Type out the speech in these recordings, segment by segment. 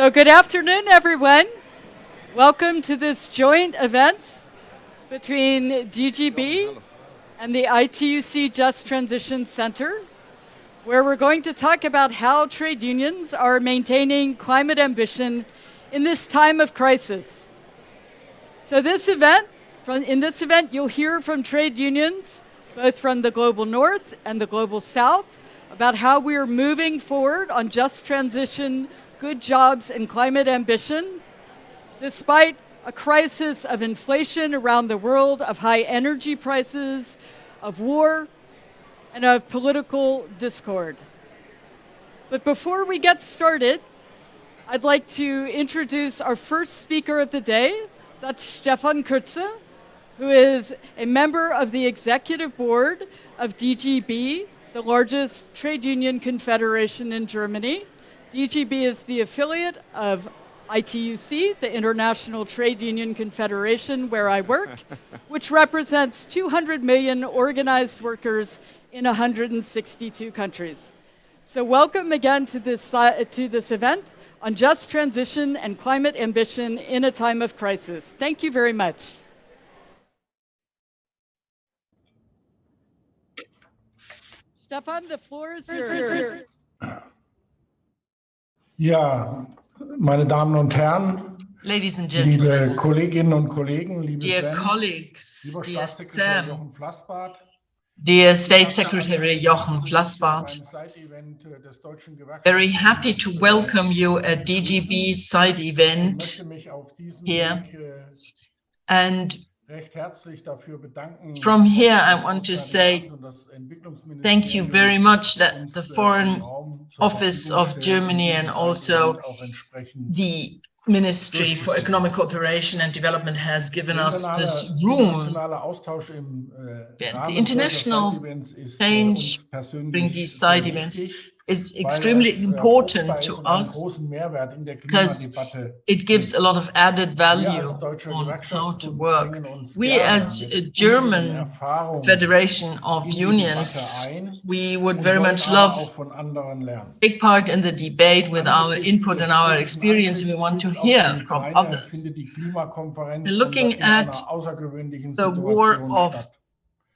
So good afternoon, everyone. Welcome to this joint event between DGB and the ITUC Just Transition Center, where we're going to talk about how trade unions are maintaining climate ambition in this time of crisis. So in this event, you'll hear from trade unions, both from the Global North and the Global South, about how we're moving forward on just transition, good jobs, and climate ambition, despite a crisis of inflation around the world, of high energy prices, of war, and of political discord. But before we get started, I'd like to introduce our first speaker of the day. That's Stefan Kürze, who is a member of the executive board of DGB, the largest trade union confederation in Germany. DGB is the affiliate of ITUC, the International Trade Union Confederation, where I work, which represents 200 million organized workers in 162 countries. So welcome again to this event on just transition and climate ambition in a time of crisis. Thank you very much. Stefan, the floor is yours. Ja, meine Damen und Herren, Ladies and liebe gentlemen, Kolleginnen und Kollegen, liebe dear Sven, colleagues, lieber dear Staatssekretär Sam, Jochen Flassbart, dear State Secretary Jochen Flassbart, ein Side-Event des Deutschen very happy to welcome you at DGB side Ich event möchte mich auf diesem here. Weg And recht herzlich dafür bedanken, from here, I dass want to das say Auswärtige Amt und das Entwicklungsministerium thank you very much that uns the den Foreign Raum zur Office Verfügung of stellen, Germany and dieses also Side-Event auch entsprechend the Ministry for Economic Cooperation and Development has given us this Der room. internationale Austausch im The Rahmen international solcher Side-Events ist change uns persönlich during these sehr side events wichtig, is weil extremely es important fruchtbar ist to und einen us großen Mehrwert in der because Klimadebatte it gives a lot of added Wir value als deutscher on how to Gewerkschaftsbund work. bringen uns We gerne as mit a unseren German Erfahrungen Federation of in die Unions, Debatte ein we would und very wollen much aber auch love von anderen lernen. take part in the debate with our Angesichts input des and our russischen experience, and we want to Angriffskriegs auf hear die from Ukraine others. findet die Klimakonferenz We're looking in at einer außergewöhnlichen the war Situation of statt.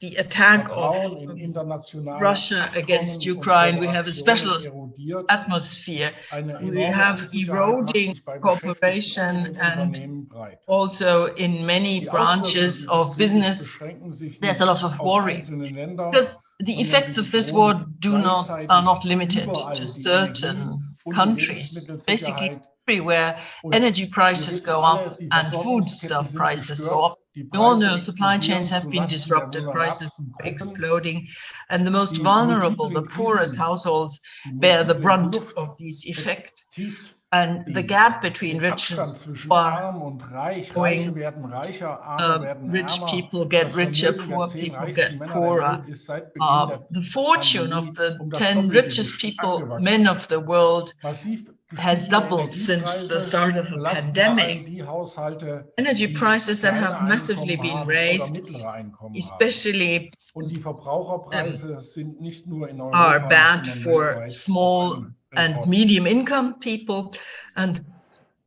the attack of Vertrauen in internationale Russia Abkommen against und Ukraine. We have a Kooperationen special erodiert. atmosphere. Eine We enorme have Unsicherheit macht eroding sich bei Beschäftigten cooperation und and Unternehmen breit. also in many Die branches Auswirkungen of dieses Krieges business, beschränken sich there's a nicht lot of auf worry. einzelne Länder, Because the sondern effects sie of this war bedrohen are not gleichzeitig limited überall to die certain Energie- und die countries. Basically, Lebensmittelsicherheit. everywhere Und energy wir prices wissen go alle, up die and Versorgungsketten foodstuff sind prices go gestört, up. die We all Preise know supply explodieren chains have been zulasten der disrupted, prices are vulnerabelsten Gruppen. exploding, and the most Die vulnerable, the multiplen poorest Krisen, households, die bear the multiplen brunt of these Kluft effects. vertieft And the die- gap between den rich and Abstand zwischen poor, Arm und Reich. Reiche going, werden reicher, Arme werden rich ärmer. people get Das richer, Vermögen der poor 10 people reichsten get Männer der poorer. Welt ist seit Beginn der The fortune of Pandemie the um das 10 Doppelte richest people, angewachsen. men of the world, Massiv has gestiegene doubled since the Energiepreise start of a belasten vor allem pandemic. die Haushalte, Energy die prices that kleine have massively Einkommen been haben oder raised, mittlere Einkommen haben. especially Und die Verbraucherpreise sind nicht nur in are Europa, bad sondern for weltweit auf small einem and Rekord. medium income people, and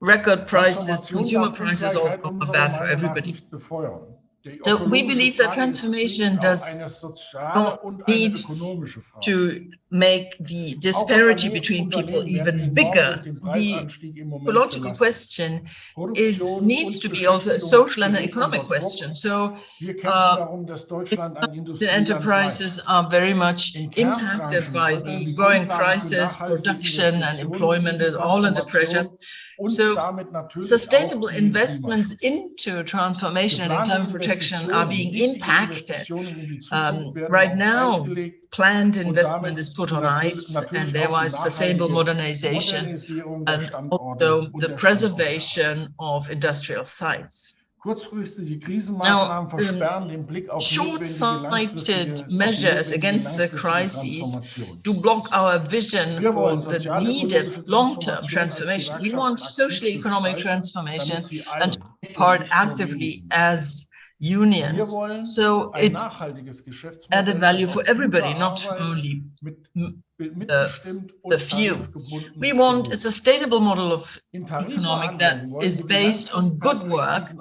record prices, Transformation consumer darf prices Ungleichheit also are unserer bad for Meinung nach everybody. nicht befeuern. Die So we ökologische believe that Frage ist transformation zwingend auch does eine soziale not und eine need ökonomische Frage. to make the Auch disparity between people Unternehmen werden even enorm bigger. durch den The Preisanstieg im Moment ecological belastet. question Produktion needs und to be also a Beschäftigung social and an gerät economic unter Druck. question. So Wir kämpfen darum, dass Deutschland ein the Industrieland enterprises bleibt. are very much In impacted Kernbranchen by sollten the die growing Grundlagen für prices, nachhaltige production and Investitionen employment in is all under pressure. Transformation und So damit natürlich sustainable auch in den investments Klimaschutz. into transformation and in Geplante climate protection are Investitionen, being wichtige impacted. Investitionen in die Zukunft werden Right auf now, Eis gelegt planned und investment damit is put on ice, and natürlich there auch die was sustainable nachhaltige modernization Modernisierung der and Standorte also und the der Standorte. preservation of industrial sites. Kurzfristige Now, Krisenmaßnahmen versperren den Blick auf short-sighted measures against the crises Transformation. do block our vision Wir for wollen the needed sozialökologische long-term Transformation als transformation. We want Gewerkschaft social aktiv economic gestalten, transformation damit sie and allen take part und nicht nur actively wenigen as Wir unions. wollen So ein it nachhaltiges added Geschäftsmodell, value das for auf everybody, guter not Arbeit only mit the few. We want a sustainable model of economic that is based on good work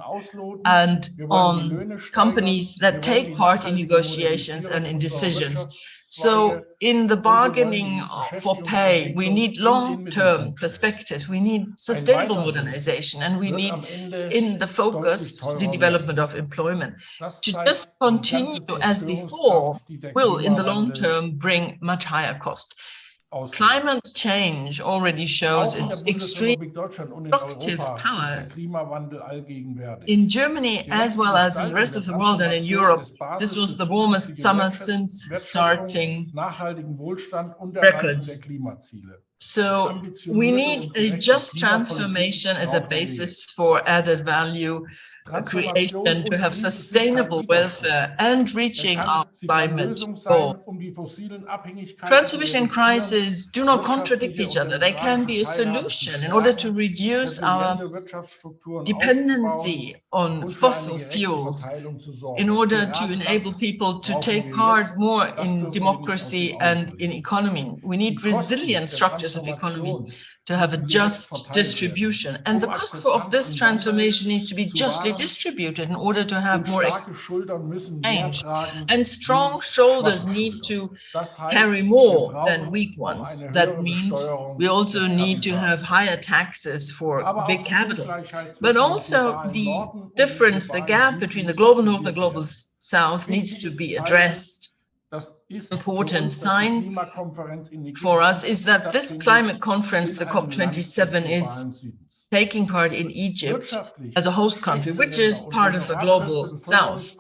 and on companies that take part in negotiations and in decisions. So in the bargaining for pay, we need long-term perspectives, we need sustainable modernization, and we need in the focus the development of employment. To just continue as before will in the long term bring much higher cost. Climate change already shows its extreme destructive power. In Germany, as well as in the rest of the world and in Europe, this was the warmest summer since starting records. So we need a just transformation as a basis for added value creation, to have sustainable welfare and reaching our climate goal. Transformation and crisis do not contradict each other. They can be a solution in order to reduce our dependency on fossil fuels, in order to enable people to take part more in democracy and in economy. We need resilient structures of economy to have a just distribution. And the cost of this transformation needs to be justly distributed in order to have more exchange. And strong shoulders need to carry more than weak ones. That means we also need to have higher taxes for big capital. But also the difference, the gap between the global north and the global south needs to be addressed. Important sign for us is that this climate conference, the COP27, is taking part in Egypt as a host country, which is part of the global south.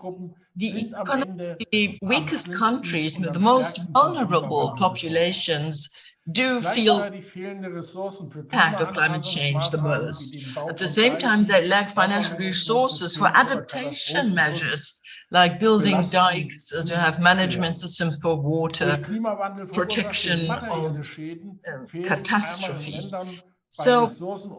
The economically weakest countries, the most vulnerable populations, do feel the impact of climate change the most. At the same time, they lack financial resources for adaptation measures, like building dikes, to have management systems for water, protection of catastrophes. So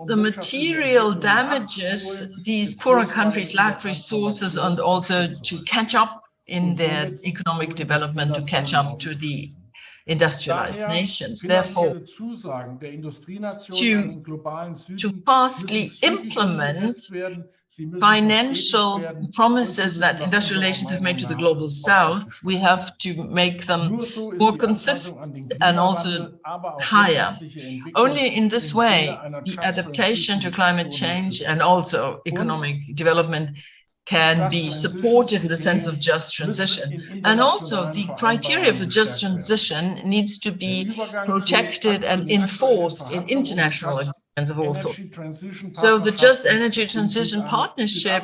the material damages, these poorer countries lack resources and also to catch up in their economic development, to catch up to the industrialized nations. Therefore, to fastly implement financial promises that industrial nations have made to the global south, we have to make them more consistent and also higher. Only in this way, the adaptation to climate change and also economic development can be supported in the sense of just transition. And also the criteria for just transition needs to be protected and enforced in international agreements of all sorts. So the Just Energy Transition Partnership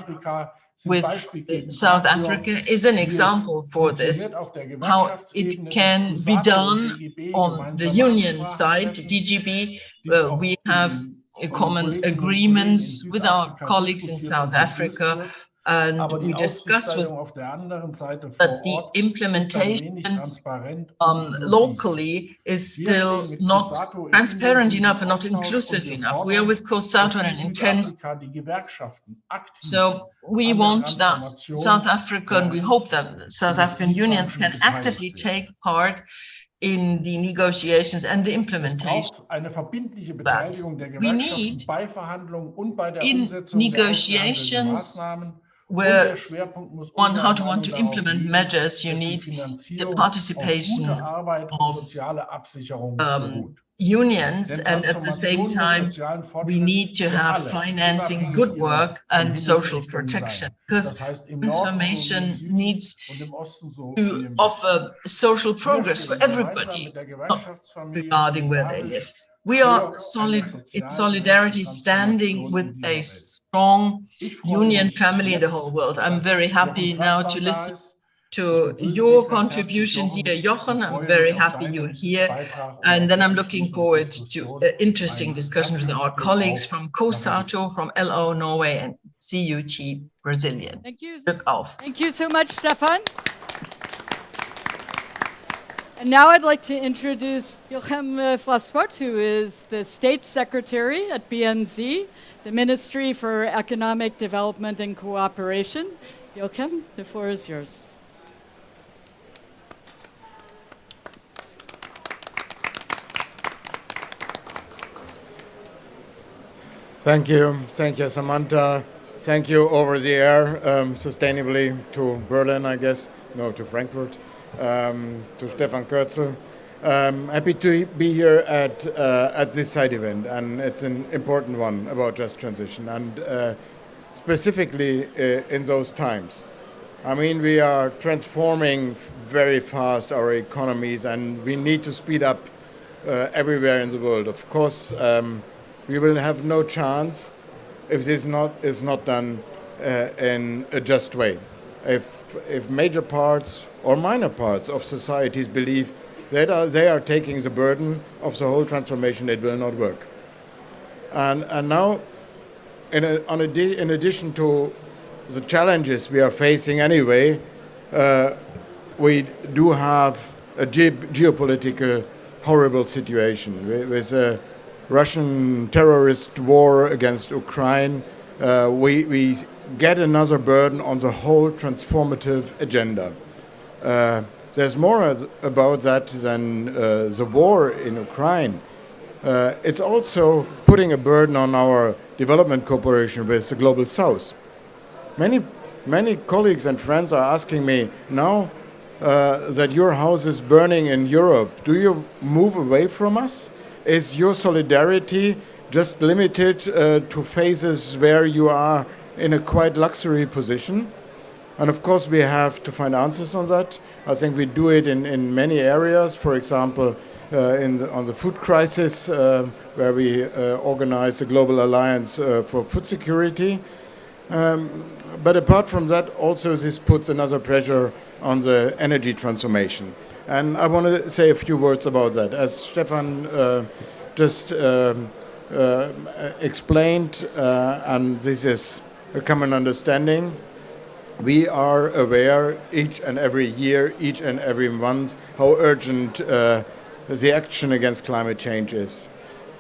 with South Africa is an example for this, how it can be done on the union side, DGB. We have common agreements with our colleagues in South Africa, and we discussed with that the implementation locally is still not transparent enough and not inclusive enough. We are with COSATU on an intense. So we want that South African, we hope that South African unions can actively take part in the negotiations and the implementation. We need in negotiations where how to want to implement measures, you need the participation of unions, and at the same time, we need to have financing, good work, and social protection, because transformation needs to offer social progress for everybody, not regarding where they live. We are in solidarity, standing with a strong union family in the whole world. I'm very happy now to listen to your contribution, dear Jochen. I'm very happy you're here. And then I'm looking forward to an interesting discussion with our colleagues from COSATU, from LO Norway, and CUT Brazilian. Thank you. Glück auf. Thank you so much, Stefan. And now I'd like to introduce Joachim Flasport, who is the State Secretary at BMZ, the Ministry for Economic Development and Cooperation. Joachim, the floor is yours. Thank you, Samantha. Thank you over the air, sustainably to Berlin, I guess, no, to Frankfurt, to Stefan Kürzel. Happy to be here at this side event, and it's an important one about just transition, and specifically in those times. I mean, we are transforming very fast our economies, and we need to speed up everywhere in the world. Of course, we will have no chance if this is not done in a just way. If major parts or minor parts of societies believe that they are taking the burden of the whole transformation, it will not work. And now, in addition to the challenges we are facing anyway, we do have a geopolitical horrible situation with a Russian terrorist war against Ukraine. We get another burden on the whole transformative agenda. There's more about that than the war in Ukraine. It's also putting a burden on our development cooperation with the Global South. Many colleagues and friends are asking me now that your house is burning in Europe, do you move away from us? Is your solidarity just limited to phases where you are in a quite luxury position? And of course, we have to find answers on that. I think we do it in many areas. For example, on the food crisis, where we organize the Global Alliance for Food Security. But apart from that, also this puts another pressure on the energy transformation. And I want to say a few words about that. As Stefan just explained, and this is a common understanding, we are aware each and every year, each and every month, how urgent the action against climate change is.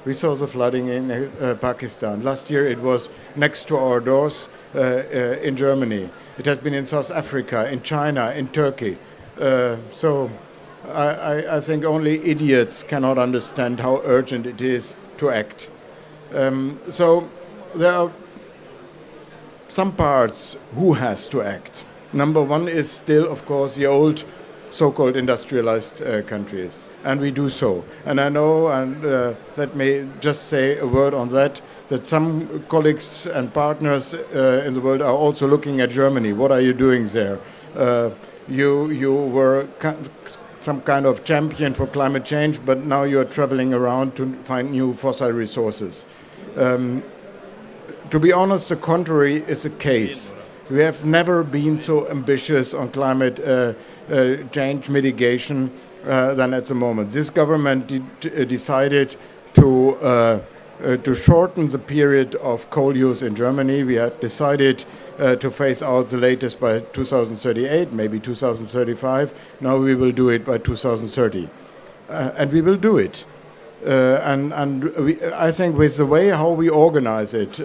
We saw the flooding in Pakistan. Last year it was next to our doors in Germany. It has been in South Africa, in China, in Turkey. So I think only idiots cannot understand how urgent it is to act. So there are some parts who has to act. Number one is still, of course, the old so-called industrialized countries, and we do so. And I know, and let me just say a word on that some colleagues and partners in the world are also looking at Germany. What are you doing there? You were some kind of champion for climate change, but now you're traveling around to find new fossil resources. To be honest, the contrary is the case. We have never been so ambitious on climate change mitigation than at the moment. This government decided to shorten the period of coal use in Germany. We had decided to phase out the latest by 2038, maybe 2035. Now we will do it by 2030. And we will do it. I think with the way how we organize it,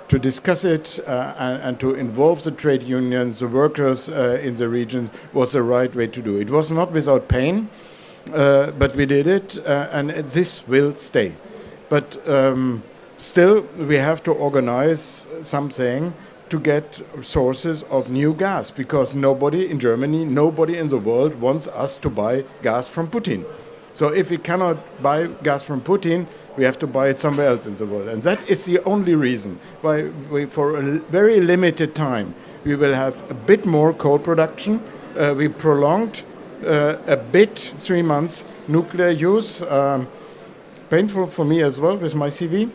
to discuss it and to involve the trade unions, the workers in the region was the right way to do it. It was not without pain, but we did it, and this will stay. But still, we have to organize something to get sources of new gas, because nobody in Germany, nobody in the world wants us to buy gas from Putin. So if we cannot buy gas from Putin, we have to buy it somewhere else in the world. And that is the only reason why we, for a very limited time, we will have a bit more coal production. We prolonged a bit, 3 months, nuclear use, painful for me as well with my CV,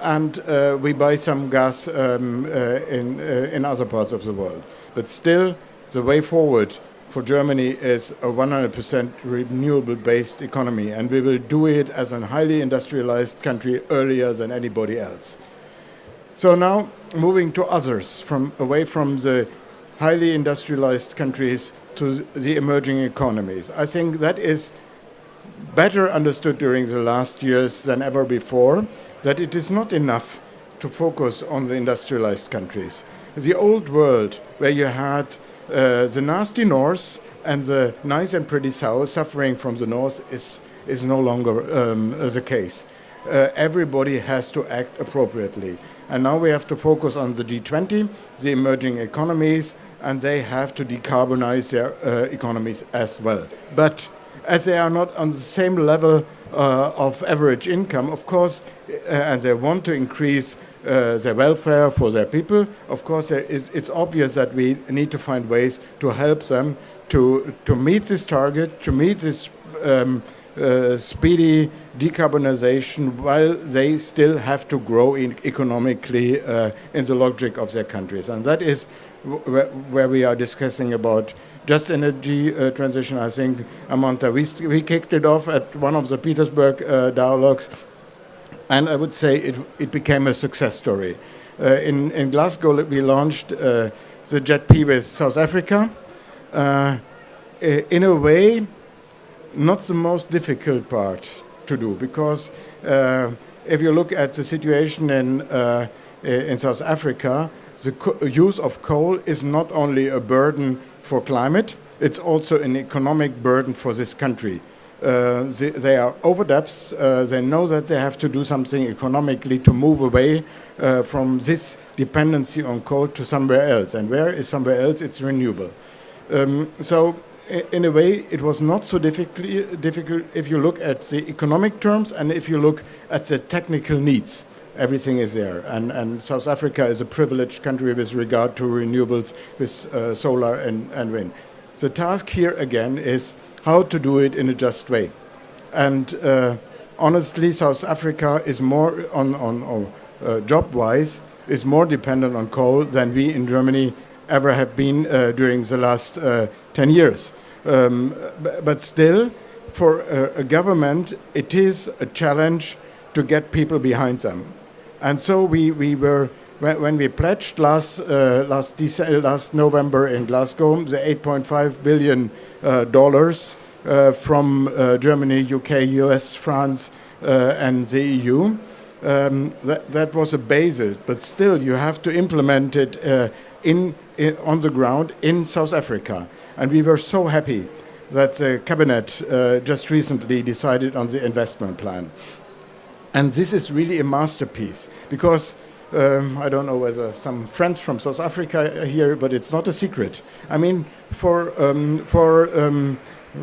and we buy some gas in other parts of the world. But still, the way forward for Germany is a 100% renewable-based economy, and we will do it as a highly industrialized country earlier than anybody else. So now, moving to others, away from the highly industrialized countries to the emerging economies. I think that is better understood during the last years than ever before, that it is not enough to focus on the industrialized countries. The old world, where you had the nasty north and the nice and pretty south suffering from the north, is no longer the case. everybody has to act appropriately. And now we have to focus on the G20, the emerging economies, and they have to decarbonize their economies as well. But as they are not on the same level of average income, of course, and they want to increase their welfare for their people, of course, it's obvious that we need to find ways to help them to meet this target, to meet this speedy decarbonization while they still have to grow economically in the logic of their countries. And that is where we are discussing about just energy transition. I think, Amanta, we kicked it off at one of the Petersburg dialogues, and I would say it became a success story. In Glasgow, we launched the JET-P with South Africa. In a way, not the most difficult part to do, because if you look at the situation in South Africa, the use of coal is not only a burden for climate, it's also an economic burden for this country. They are over debts. They know that they have to do something economically to move away from this dependency on coal to somewhere else. And where is somewhere else? It's renewable. So in a way, it was not so difficult if you look at the economic terms and if you look at the technical needs. Everything is there. And South Africa is a privileged country with regard to renewables, with solar and wind. The task here again is how to do it in a just way. And honestly, South Africa is more on job-wise, is more dependent on coal than we in Germany ever have been during the last 10 years. But still, for a government, it is a challenge to get people behind them. And so we were, when we pledged last November in Glasgow, the $8.5 billion from Germany, UK, US, France, and the EU, that was a basis. But still, you have to implement it on the ground in South Africa. And we were so happy that the cabinet just recently decided on the investment plan. And this is really a masterpiece, because I don't know whether some friends from South Africa are here, but it's not a secret. I mean, for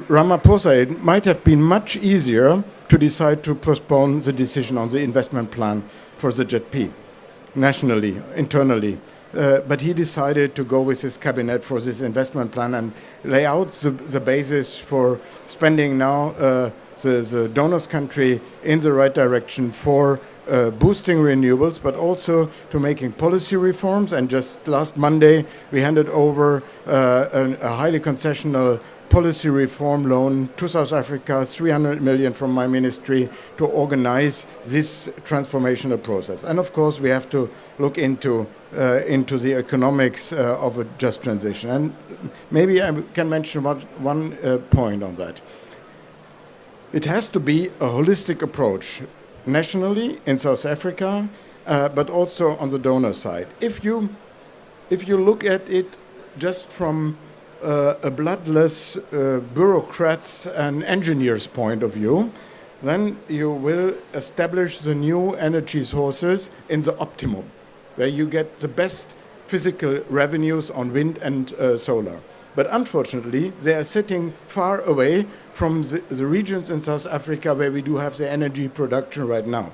Ramaphosa, it might have been much easier to decide to postpone the decision on the investment plan for the JET-P nationally, internally. But he decided to go with his cabinet for this investment plan and lay out the basis for spending now the donors country in the right direction for boosting renewables, but also to making policy reforms. And just last Monday, we handed over a highly concessional policy reform loan to South Africa, 300 million from my ministry, to organize this transformational process. And of course, we have to look into the economics of a just transition. And maybe I can mention one point on that. It has to be a holistic approach, nationally in South Africa, but also on the donor side. If you look at it just from a bloodless bureaucrats and engineers point of view, then you will establish the new energy sources in the optimum, where you get the best physical revenues on wind and solar. But unfortunately, they are sitting far away from the regions in South Africa where we do have the energy production right now.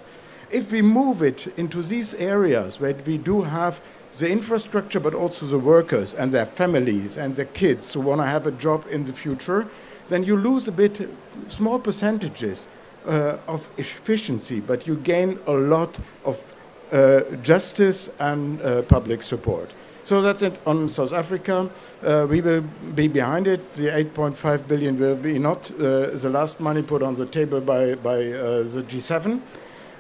If we move it into these areas where we do have the infrastructure, but also the workers and their families and their kids who want to have a job in the future, then you lose a bit, small percentages of efficiency, but you gain a lot of justice and public support. So that's it on South Africa. We will be behind it. The 8.5 billion will be not the last money put on the table by the G7.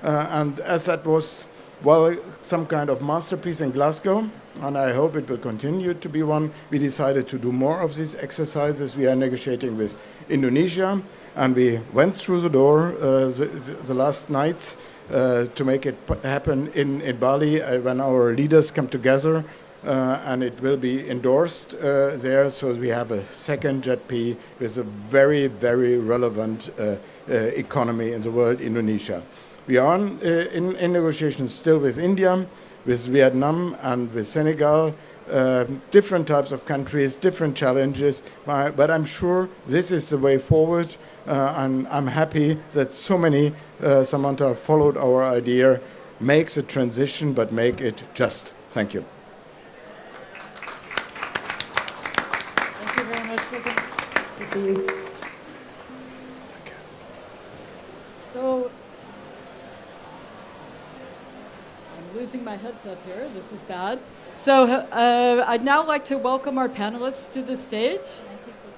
And as that was, well, some kind of masterpiece in Glasgow, and I hope it will continue to be one, we decided to do more of these exercises. We are negotiating with Indonesia, and we went through the door the last nights to make it happen in Bali when our leaders come together. And it will be endorsed there, so we have a second JET-P with a very, very relevant economy in the world, Indonesia. We are in negotiations still with India, with Vietnam, and with Senegal. Different types of countries, different challenges, but I'm sure this is the way forward, and I'm happy that so many, Samantha, followed our idea, make the transition, but make it just. Thank you. Thank you very much. Thank you. So, I'm losing my headset here. This is bad. So I'd now like to welcome our panelists to the stage.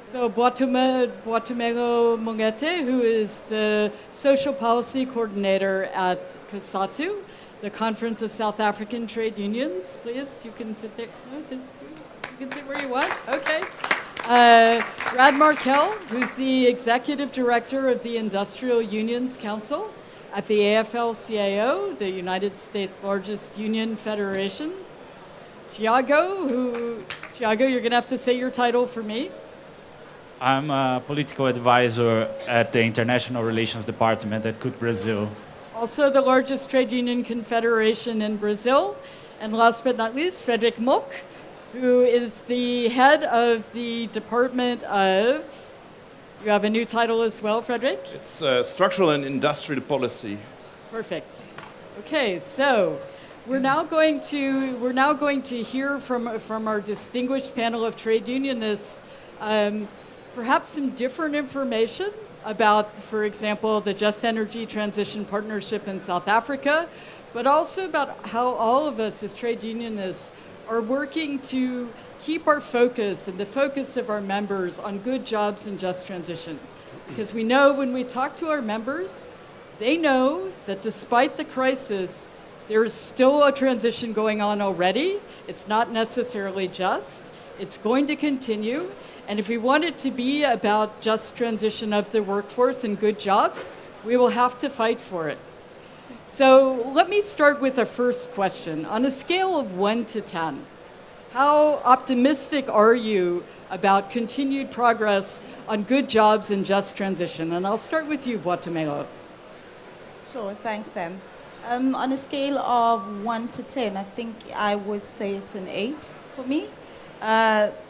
So Boatumelo Mongete, who is the Social Policy Coordinator at COSATU, the Conference of South African Trade Unions. Please, you can sit there. No, you can sit where you want. Okay. Brad Markell, who's the Executive Director of the Industrial Unions Council at the AFL-CIO, the United States' largest union federation. Tiago, you're going to have to say your title for me. I'm a political advisor at the International Relations Department at CUT Brazil. Also the largest trade union confederation in Brazil. And last but not least, Frederick Mock, who is the head of the Department of... You have a new title as well, Frederick? It's Structural and Industrial Policy. Perfect. Okay, so... We're now going to hear from our distinguished panel of trade unionists perhaps some different information about, for example, the Just Energy Transition Partnership in South Africa, but also about how all of us as trade unionists are working to keep our focus and the focus of our members on good jobs and just transition. Because we know when we talk to our members, they know that despite the crisis, there is still a transition going on already. It's not necessarily just. It's going to continue. And if we want it to be about just transition of the workforce and good jobs, we will have to fight for it. So let me start with a first question. On a scale of 1 to 10, how optimistic are you about continued progress on good jobs and just transition? And I'll start with you, Boatumelo. Sure, thanks, Sam. On a scale of 1 to 10, I think I would say it's an 8 for me.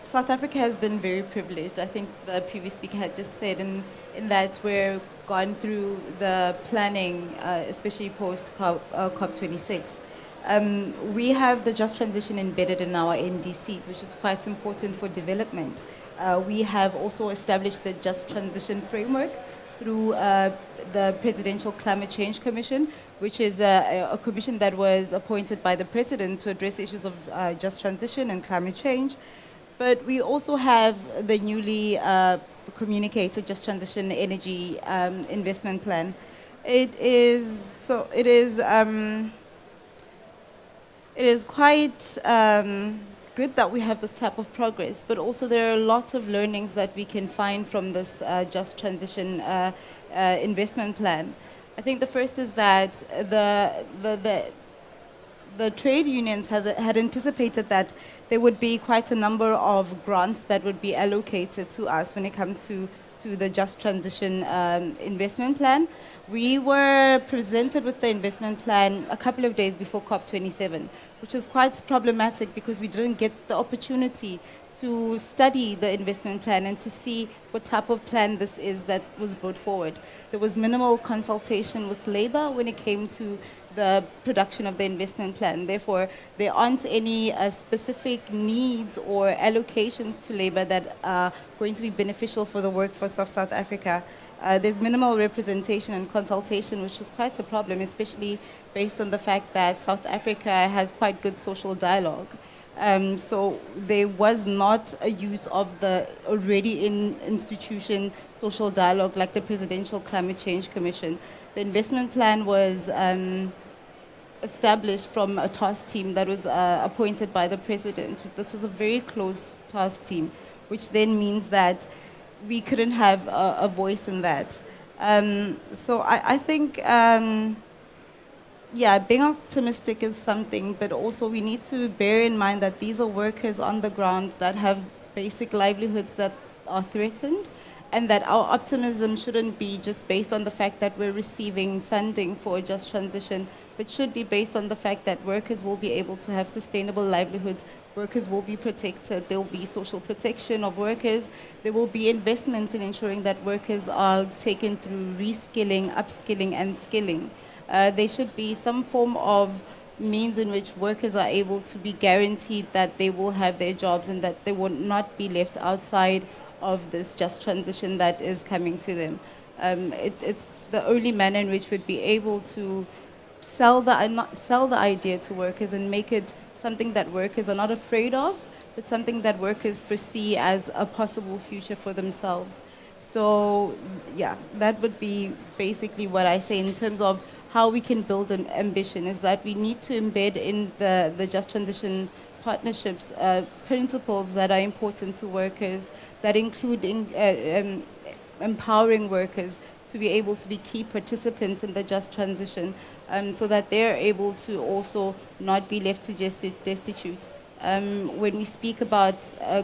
South Africa has been very privileged. I think the previous speaker had just said in that we're gone through the planning, especially post-COP26. We have the just transition embedded in our NDCs, which is quite important for development. We have also established the just transition framework through the Presidential Climate Change Commission, which is a commission that was appointed by the President to address issues of just transition and climate change. But we also have the newly communicated Just Transition Energy Investment Plan. It is quite good that we have this type of progress, but also there are lots of learnings that we can find from this Just Transition investment plan. I think the first is that the trade unions had anticipated that there would be quite a number of grants that would be allocated to us when it comes to the Just Transition investment plan. We were presented with the investment plan a couple of days before COP27, which was quite problematic because we didn't get the opportunity to study the investment plan and to see what type of plan this is that was brought forward. There was minimal consultation with labor when it came to the production of the investment plan. Therefore, there aren't any specific needs or allocations to labor that are going to be beneficial for the workforce of South Africa. There's minimal representation and consultation, which is quite a problem, especially based on the fact that South Africa has quite good social dialogue. So there was not a use of the already in institution social dialogue like the Presidential Climate Change Commission. The investment plan was established from a task team that was appointed by the President. This was a very closed task team, which then means that we couldn't have a voice in that. So I think, yeah, being optimistic is something, but also we need to bear in mind that these are workers on the ground that have basic livelihoods that are threatened. and that our optimism shouldn't be just based on the fact that we're receiving funding for a just transition, but should be based on the fact that workers will be able to have sustainable livelihoods, workers will be protected, there will be social protection of workers, there will be investment in ensuring that workers are taken through reskilling, upskilling, and skilling. There should be some form of means in which workers are able to be guaranteed that they will have their jobs and that they will not be left outside of this just transition that is coming to them. It's the only manner in which we'd be able to sell the idea to workers and make it something that workers are not afraid of, but something that workers foresee as a possible future for themselves. So yeah, that would be basically what I say in terms of how we can build an ambition, is that we need to embed in the Just Transition partnerships principles that are important to workers, that include empowering workers to be able to be key participants in the Just Transition, so that they're able to also not be left to just destitute. When we speak about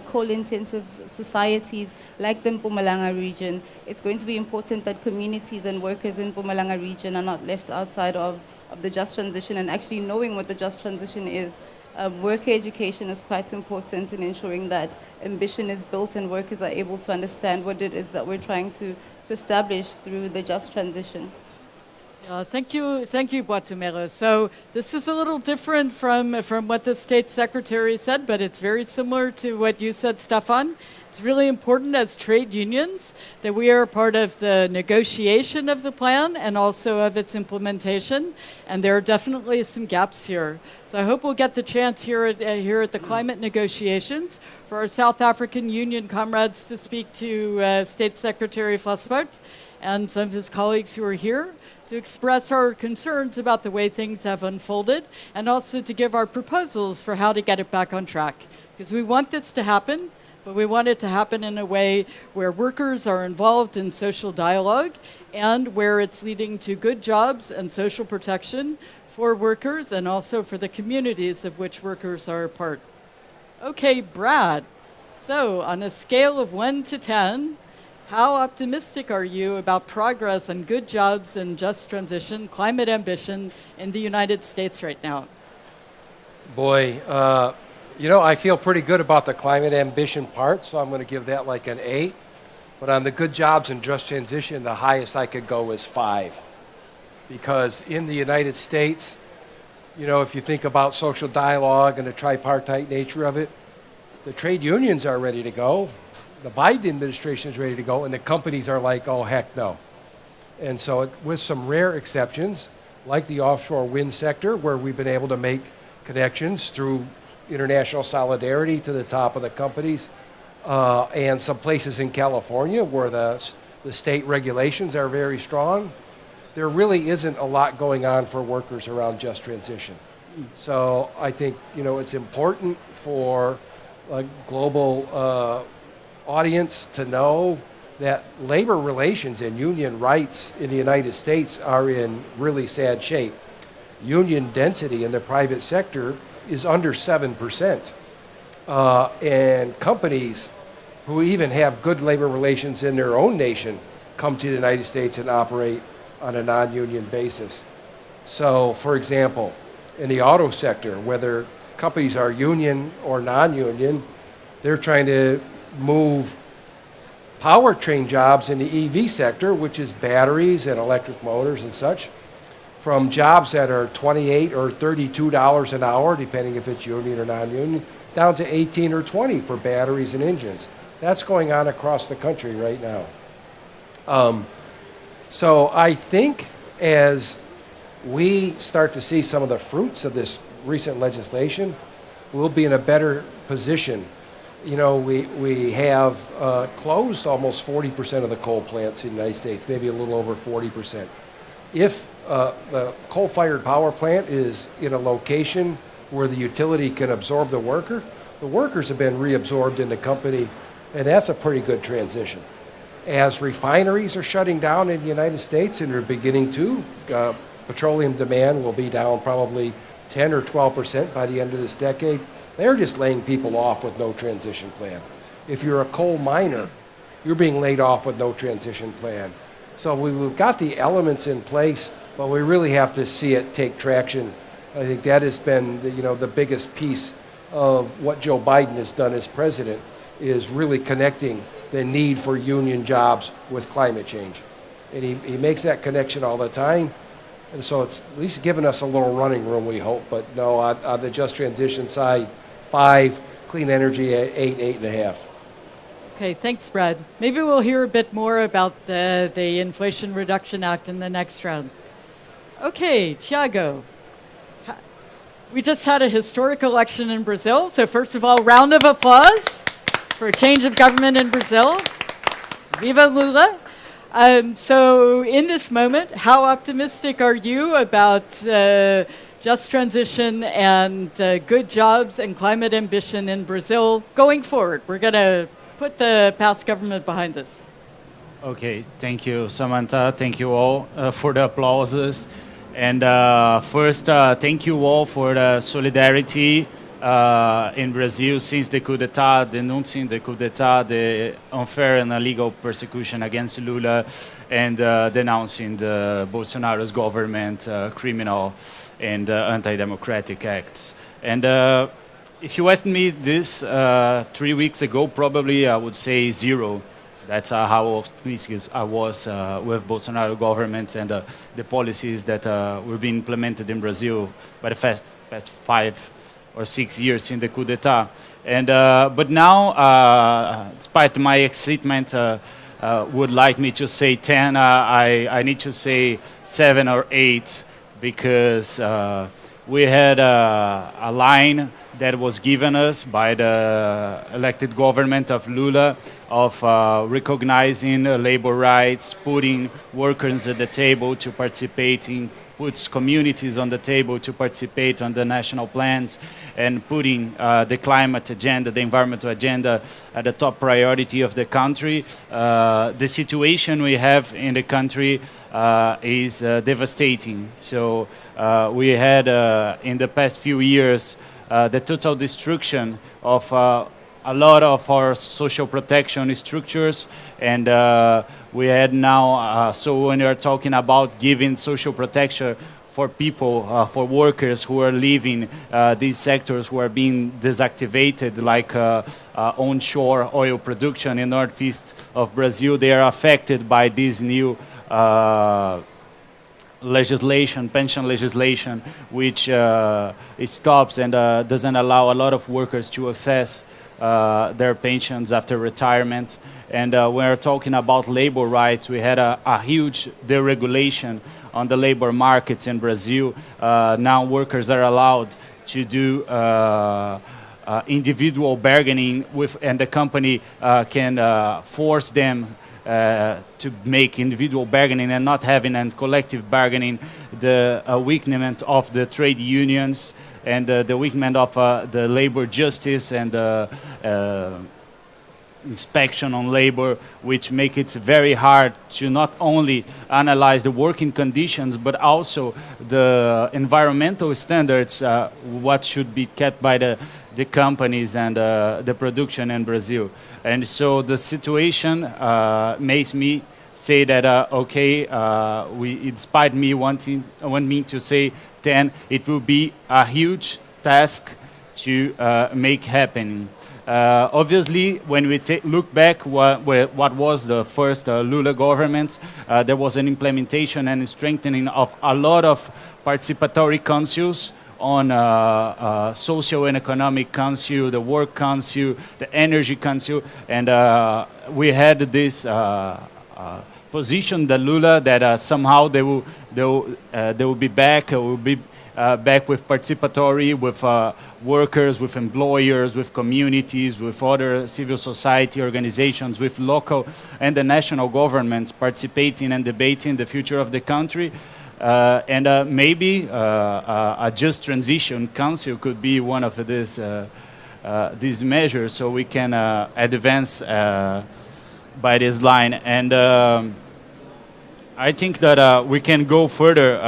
coal-intensive societies like the Mpumalanga region, it's going to be important that communities and workers in Mpumalanga region are not left outside of the Just Transition, and actually knowing what the Just Transition is. Worker education is quite important in ensuring that ambition is built and workers are able to understand what it is that we're trying to establish through the Just Transition. Thank you, Boitumelo. So this is a little different from what the State Secretary said, but it's very similar to what you said, Stefan. It's really important as trade unions that we are part of the negotiation of the plan and also of its implementation, and there are definitely some gaps here. So I hope we'll get the chance here at the climate negotiations for our South African Union comrades to speak to State Secretary Vlasbart and some of his colleagues who are here, to express our concerns about the way things have unfolded, and also to give our proposals for how to get it back on track. Because we want this to happen, but we want it to happen in a way where workers are involved in social dialogue and where it's leading to good jobs and social protection for workers and also for the communities of which workers are a part. Okay, Brad, so on a scale of 1 to 10, how optimistic are you about progress on good jobs and just transition, climate ambition in the United States right now? Boy, I feel pretty good about the climate ambition part, so I'm going to give that like an 8. But on the good jobs and just transition, the highest I could go is 5. Because in the United States, if you think about social dialogue and the tripartite nature of it, the trade unions are ready to go. The Biden administration is ready to go, and the companies are like, oh, heck no. And so with some rare exceptions, like the offshore wind sector, where we've been able to make connections through international solidarity to the top of the companies, and some places in California where the state regulations are very strong, there really isn't a lot going on for workers around just transition. So I think, it's important for a global audience to know that labor relations and union rights in the United States are in really sad shape. Union density in the private sector is under 7%. And companies who even have good labor relations in their own nation come to the United States and operate on a non-union basis. So, for example, in the auto sector, whether companies are union or non-union, they're trying to move powertrain jobs in the EV sector, which is batteries and electric motors and such, from jobs that are $28 or $32 an hour, depending if it's union or non-union, down to 18 or 20 for batteries and engines. That's going on across the country right now. So I think as we start to see some of the fruits of this recent legislation, we'll be in a better position. We have closed almost 40% of the coal plants in the United States, maybe a little over 40%. If the coal-fired power plant is in a location where the utility can absorb the workers have been reabsorbed in the company, and that's a pretty good transition. As refineries are shutting down in the United States, and they're beginning to, petroleum demand will be down probably 10 or 12% by the end of this decade. They're just laying people off with no transition plan. If you're a coal miner you're being laid off with no transition plan. So we've got the elements in place, but we really have to see it take traction. I think that has been the biggest piece of what Joe Biden has done as president, is really connecting the need for union jobs with climate change. And he makes that connection all the time. And so it's at least given us a little running room, we hope. But no, on the just transition side, 5, clean energy at 8, 8.5. Okay, thanks, Brad. Maybe we'll hear a bit more about the Inflation Reduction Act in the next round. Okay, Tiago. We just had a historic election in Brazil. So first of all, round of applause for a change of government in Brazil. Viva Lula. So in this moment, how optimistic are you about just transition and good jobs and climate ambition in Brazil going forward? We're going to put the past government behind us. Okay, thank you, Samantha. Thank you all for the applauses. And first, thank you all for the solidarity in Brazil since the coup d'etat, denouncing the coup d'etat, the unfair and illegal persecution against Lula, and denouncing the Bolsonaro's government criminal and anti-democratic acts. And if you asked me this 3 weeks ago, probably I would say 0. That's how optimistic I was with Bolsonaro government and the policies that were being implemented in Brazil by the past 5 or 6 years since the coup d'etat. And but now, despite my excitement, would like me to say 10. I need to say 7 or 8 because we had a line that was given us by the elected government of Lula of recognizing labor rights, putting workers at the table to participate in, puts communities on the table to participate on the national plans, and putting the climate agenda, the environmental agenda at the top priority of the country. The situation we have in the country is devastating. So we had in the past few years the total destruction of a lot of our social protection structures, and we had now, so when we're talking about giving social protection for people, for workers who are leaving these sectors, who are being deactivated, like onshore oil production in northeast of Brazil, they are affected by this new legislation, pension legislation, which stops and doesn't allow a lot of workers to access their pensions after retirement. And we're talking about labor rights. We had a huge deregulation on the labor markets in Brazil. Now workers are allowed to do individual bargaining with, and the company can force them to make individual bargaining and not having and collective bargaining, the weakening of the trade unions and the weakening of the labor justice and inspection on labor, which make it very hard to not only analyze the working conditions, but also the environmental standards, what should be kept by the companies and the production in Brazil. And so the situation makes me say that, okay, despite me wanting to say 10, it will be a huge task to make happen. Obviously, when we look back what was the first Lula government, there was an implementation and strengthening of a lot of participatory councils on social and economic council, the work council, the energy council, and we had this position that Lula that somehow they will be back, back with participatory, with workers, with employers, with communities, with other civil society organizations, with local and the national governments participating and debating the future of the country. And maybe a just transition council could be one of these measures, so we can advance by this line. And I think that we can go further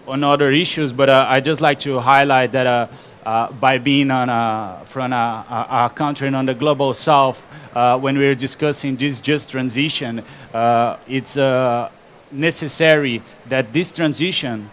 on other issues, but I just like to highlight that by being from a country on the global south, when we're discussing this just transition, it's necessary that this transition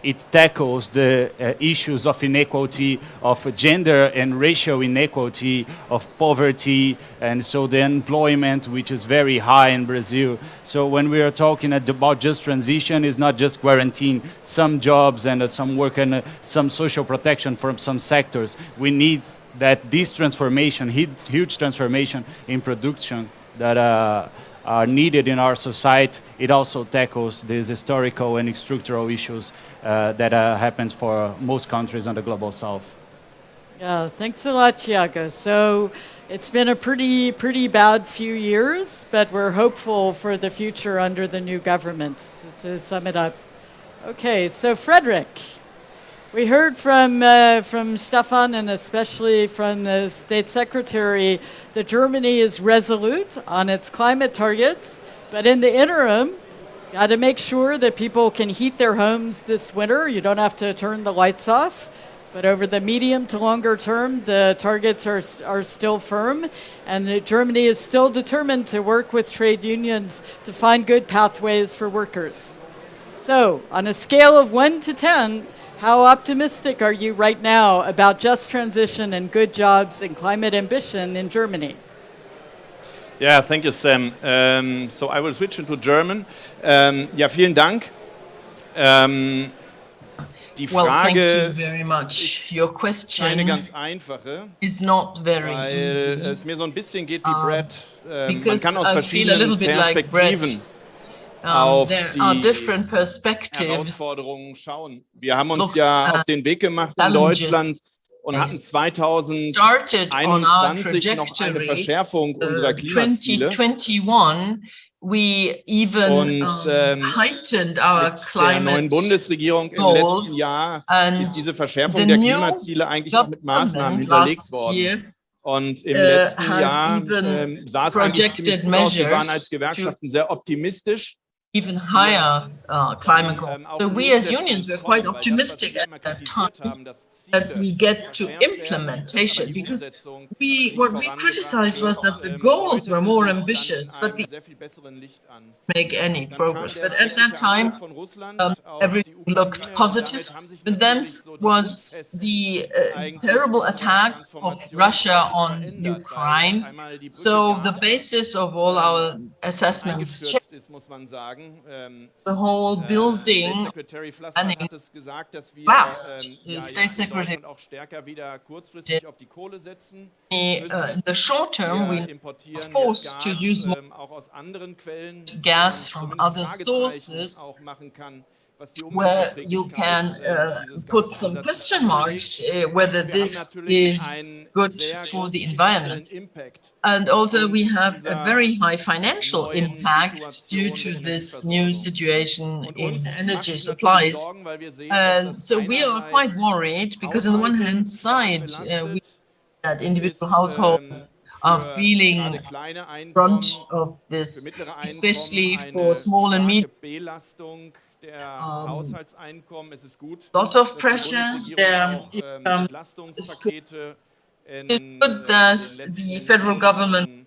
it tackles the issues of inequality, of gender and racial inequality, of poverty, and so the unemployment, which is very high in Brazil. So when we are talking about just transition, it's not just guaranteeing some jobs and some work and some social protection from some sectors. We need that this transformation, huge transformation in production that are needed in our society, it also tackles these historical and structural issues that happens for most countries on the global south. Yeah, thanks a lot, Thiago. So it's been a pretty bad few years, but we're hopeful for the future under the new government, to sum it up. Okay, so Frederick, we heard from Stefan and especially from the State Secretary that Germany is resolute on its climate targets, but in the interim, got to make sure that people can heat their homes this winter. You don't have to turn the lights off, but over the medium to longer term, the targets are still firm, and Germany is still determined to work with trade unions to find good pathways for workers. So, on a scale of 1 to 10, how optimistic are you right now about just transition and good jobs and climate ambition in Germany? Yeah, thank you, Sam. So I will switch into German. Ja, vielen Dank. Die Well, thank you Frage very much. Your keine question ganz einfache, is not very weil easy es mir so ein bisschen geht wie Brett. Man because kann aus I feel a little verschiedenen bit like Brett. Perspektiven auf There are die different perspectives. Herausforderungen schauen. Wir haben uns Look ja at auf den Weg gemacht in challenges Deutschland und hatten Started on our 2021 noch eine trajectory. Verschärfung unserer Klimaziele. 2021, we even Und heightened our mit der neuen climate Bundesregierung im goals, letzten Jahr and ist diese Verschärfung the der new Klimaziele eigentlich auch mit Maßnahmen government hinterlegt last worden. year Und im letzten has Jahr even sah es eigentlich ziemlich projected gut aus. Wir waren measures als Gewerkschaften sehr optimistisch. even higher climate goals. Auch So we as Umsetzung unions were quite kommen, weil optimistic das, at was wir immer that kritisiert time haben, dass that Ziele we get to verschärft werden, implementation, aber die because Umsetzung what nicht we vorangebracht criticized was wird. that the goals were Deutete more sich dann ambitious, in but einem we sehr viel besseren Licht an. make any Dann kam progress. der But at that schreckliche time, Angriff von Russland auf everything die looked Ukraine. positive. Damit haben sich But then natürlich so die was Grundfesten the eigentlich terrible unserer attack of Transformation Russia deutlich on verändert, weil auf Ukraine. einmal die Brücke So the Gas basis of all our assessments changed. eingestürzt ist, muss man sagen. The whole building State Secretary Flassbart planning hat es gesagt, dass wir collapsed. The ja, State jetzt in Secretary Deutschland auch stärker wieder kurzfristig auf die Kohle setzen in müssen. the short term, Wir we importieren jetzt forced to Gas use more auch aus anderen Quellen, gas wo man from zumindest other Fragezeichen sources auch machen kann, was die where you can Umweltverträglichkeit dieses put some Gaseinsatzes question marks whether Wir haben this natürlich is einen good sehr for the großen environment. finanziellen Impact And also we aufgrund have a dieser very high financial neuen impact due Situation to der this new Energieversorgung. situation Und in uns macht energy es natürlich supplies. Sorgen, weil wir sehen, dass And das so we are quite einerseits worried because on the one hand side, we belastet. that Es individual ist, households are für feeling gerade kleine front Einkommen, of für this, mittlere especially Einkommen for eine small and starke medium. Belastung der Haushaltseinkommen. Es ist gut, Lot of dass die pressure Bundesregierung there. auch Entlastungspakete in It's good that the federal government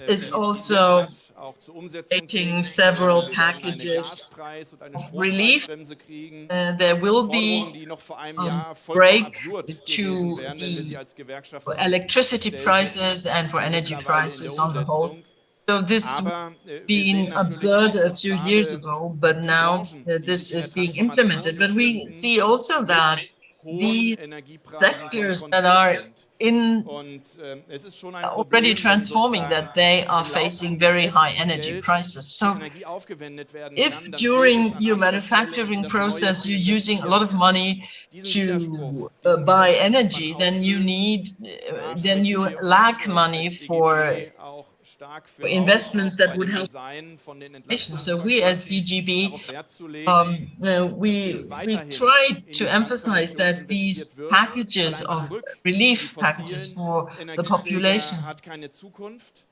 is also auch zur Umsetzung taking bringt. several Wir werden eine packages Gaspreis- und eine of relief. Strompreisbremse kriegen. There will Forderungen, be die noch vor einem Jahr vollkommen break absurd to gewesen wären, wenn wir sie the als Gewerkschaft electricity prices and for energy prices on the whole. So this been absurd a few years ago, but now this is being implemented. But we see also that the sectors that are in already transforming, that they are facing very high energy prices. So if during your manufacturing process you're using a lot of money to buy energy, then you lack money for investments that would help. So we as DGB, we try to emphasize that these packages of relief packages for the population,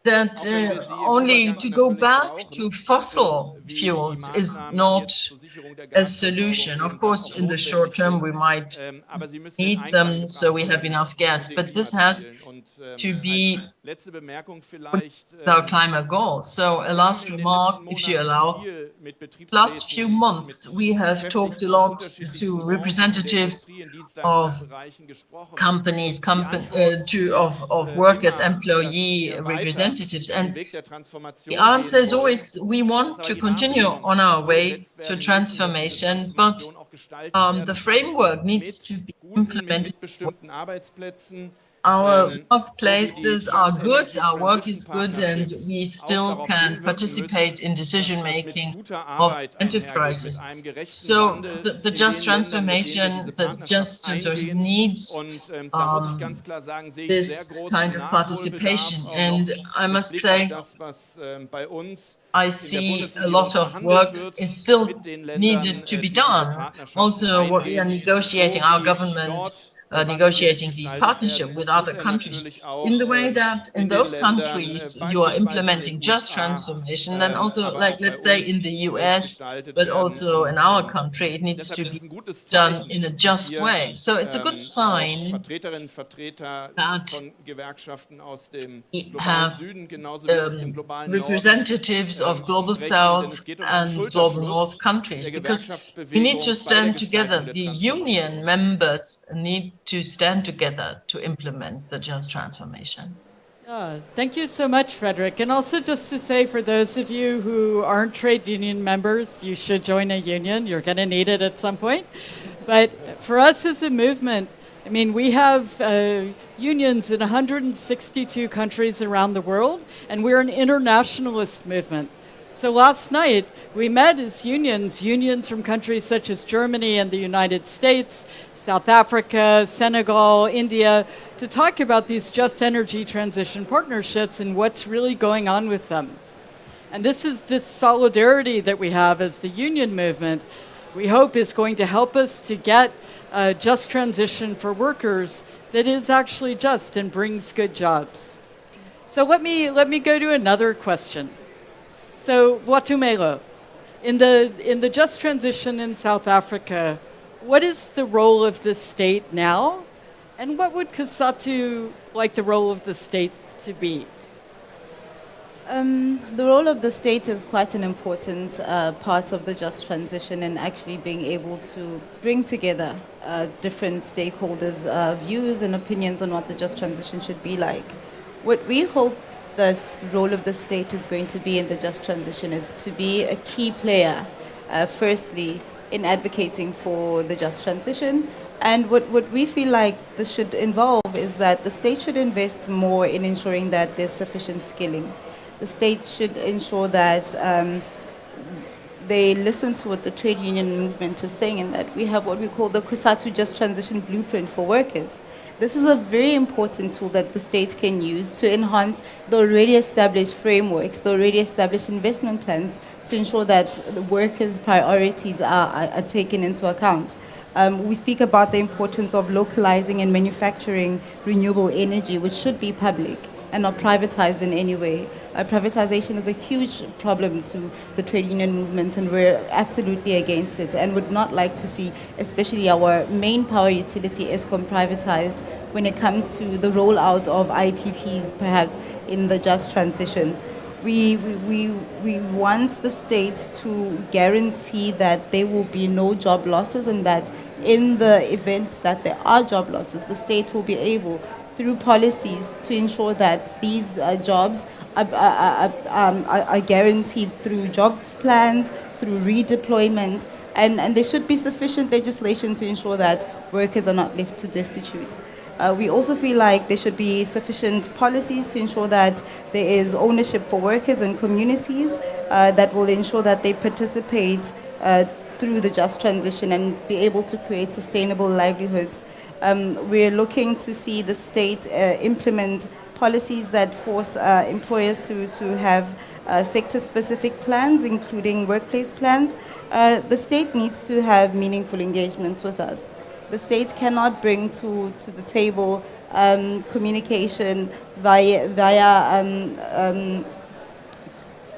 that only to go back to fossil fuels is not a solution. Of course, in the short term, we might need them so we have enough gas, but this has to be our climate goals. So a last remark, if you allow. Last few months, we have talked a lot to representatives of companies, of workers, employee representatives, and the answer is always we want to continue on our way to transformation, but the framework needs to be implemented. Our workplaces are good, our work is good, and we still can participate in decision-making of enterprises. So the just transformation, the just transformation needs this kind of participation. And I must say, I see a lot of work is still needed to be done. Also, what we are negotiating, our government negotiating these partnerships with other countries, in the way that in those countries you are implementing just transformation, then also, like let's say in the US, but also in our country, it needs to be done in a just way. So it's a good sign that we have representatives of Global South and Global North countries, because we need to stand together. The union members need to stand together to implement the just transformation. Thank you so much, Frederick. And also just to say, for those of you who aren't trade union members, you should join a union. You're going to need it at some point. But for us as a movement, I mean, we have unions in 162 countries around the world, and we're an internationalist movement. So last night, we met as unions from countries such as Germany and the United States, South Africa, Senegal, India, to talk about these just energy transition partnerships and what's really going on with them. And this solidarity that we have as the union movement, we hope is going to help us to get a just transition for workers that is actually just and brings good jobs. So let me go to another question. So Watumelo, in the just transition in South Africa, what is the role of the state now? And what would COSATU like the role of the state to be? The role of the state is quite an important part of the just transition, and actually being able to bring together different stakeholders' views and opinions on what the just transition should be like. What we hope this role of the state is going to be in the just transition is to be a key player, firstly, in advocating for the just transition. And what we feel like this should involve is that the state should invest more in ensuring that there's sufficient skilling. The state should ensure that they listen to what the trade union movement is saying, and that we have what we call the COSATU Just Transition Blueprint for Workers. This is a very important tool that the state can use to enhance the already established frameworks, the already established investment plans, to ensure that the workers' priorities are taken into account. We speak about the importance of localizing and manufacturing renewable energy, which should be public and not privatized in any way. Privatization is a huge problem to the trade union movement, and we're absolutely against it, and would not like to see, especially our main power utility, ESCOM, privatized when it comes to the rollout of IPPs, perhaps in the just transition. We want the state to guarantee that there will be no job losses, and that in the event that there are job losses, the state will be able, through policies, to ensure that these jobs are guaranteed through jobs plans, through redeployment, and there should be sufficient legislation to ensure that workers are not left to destitute. We also feel like there should be sufficient policies to ensure that there is ownership for workers and communities that will ensure that they participate through the just transition and be able to create sustainable livelihoods. We're looking to see the state implement policies that force employers to have sector-specific plans, including workplace plans. The state needs to have meaningful engagements with us. The state cannot bring to the table communication via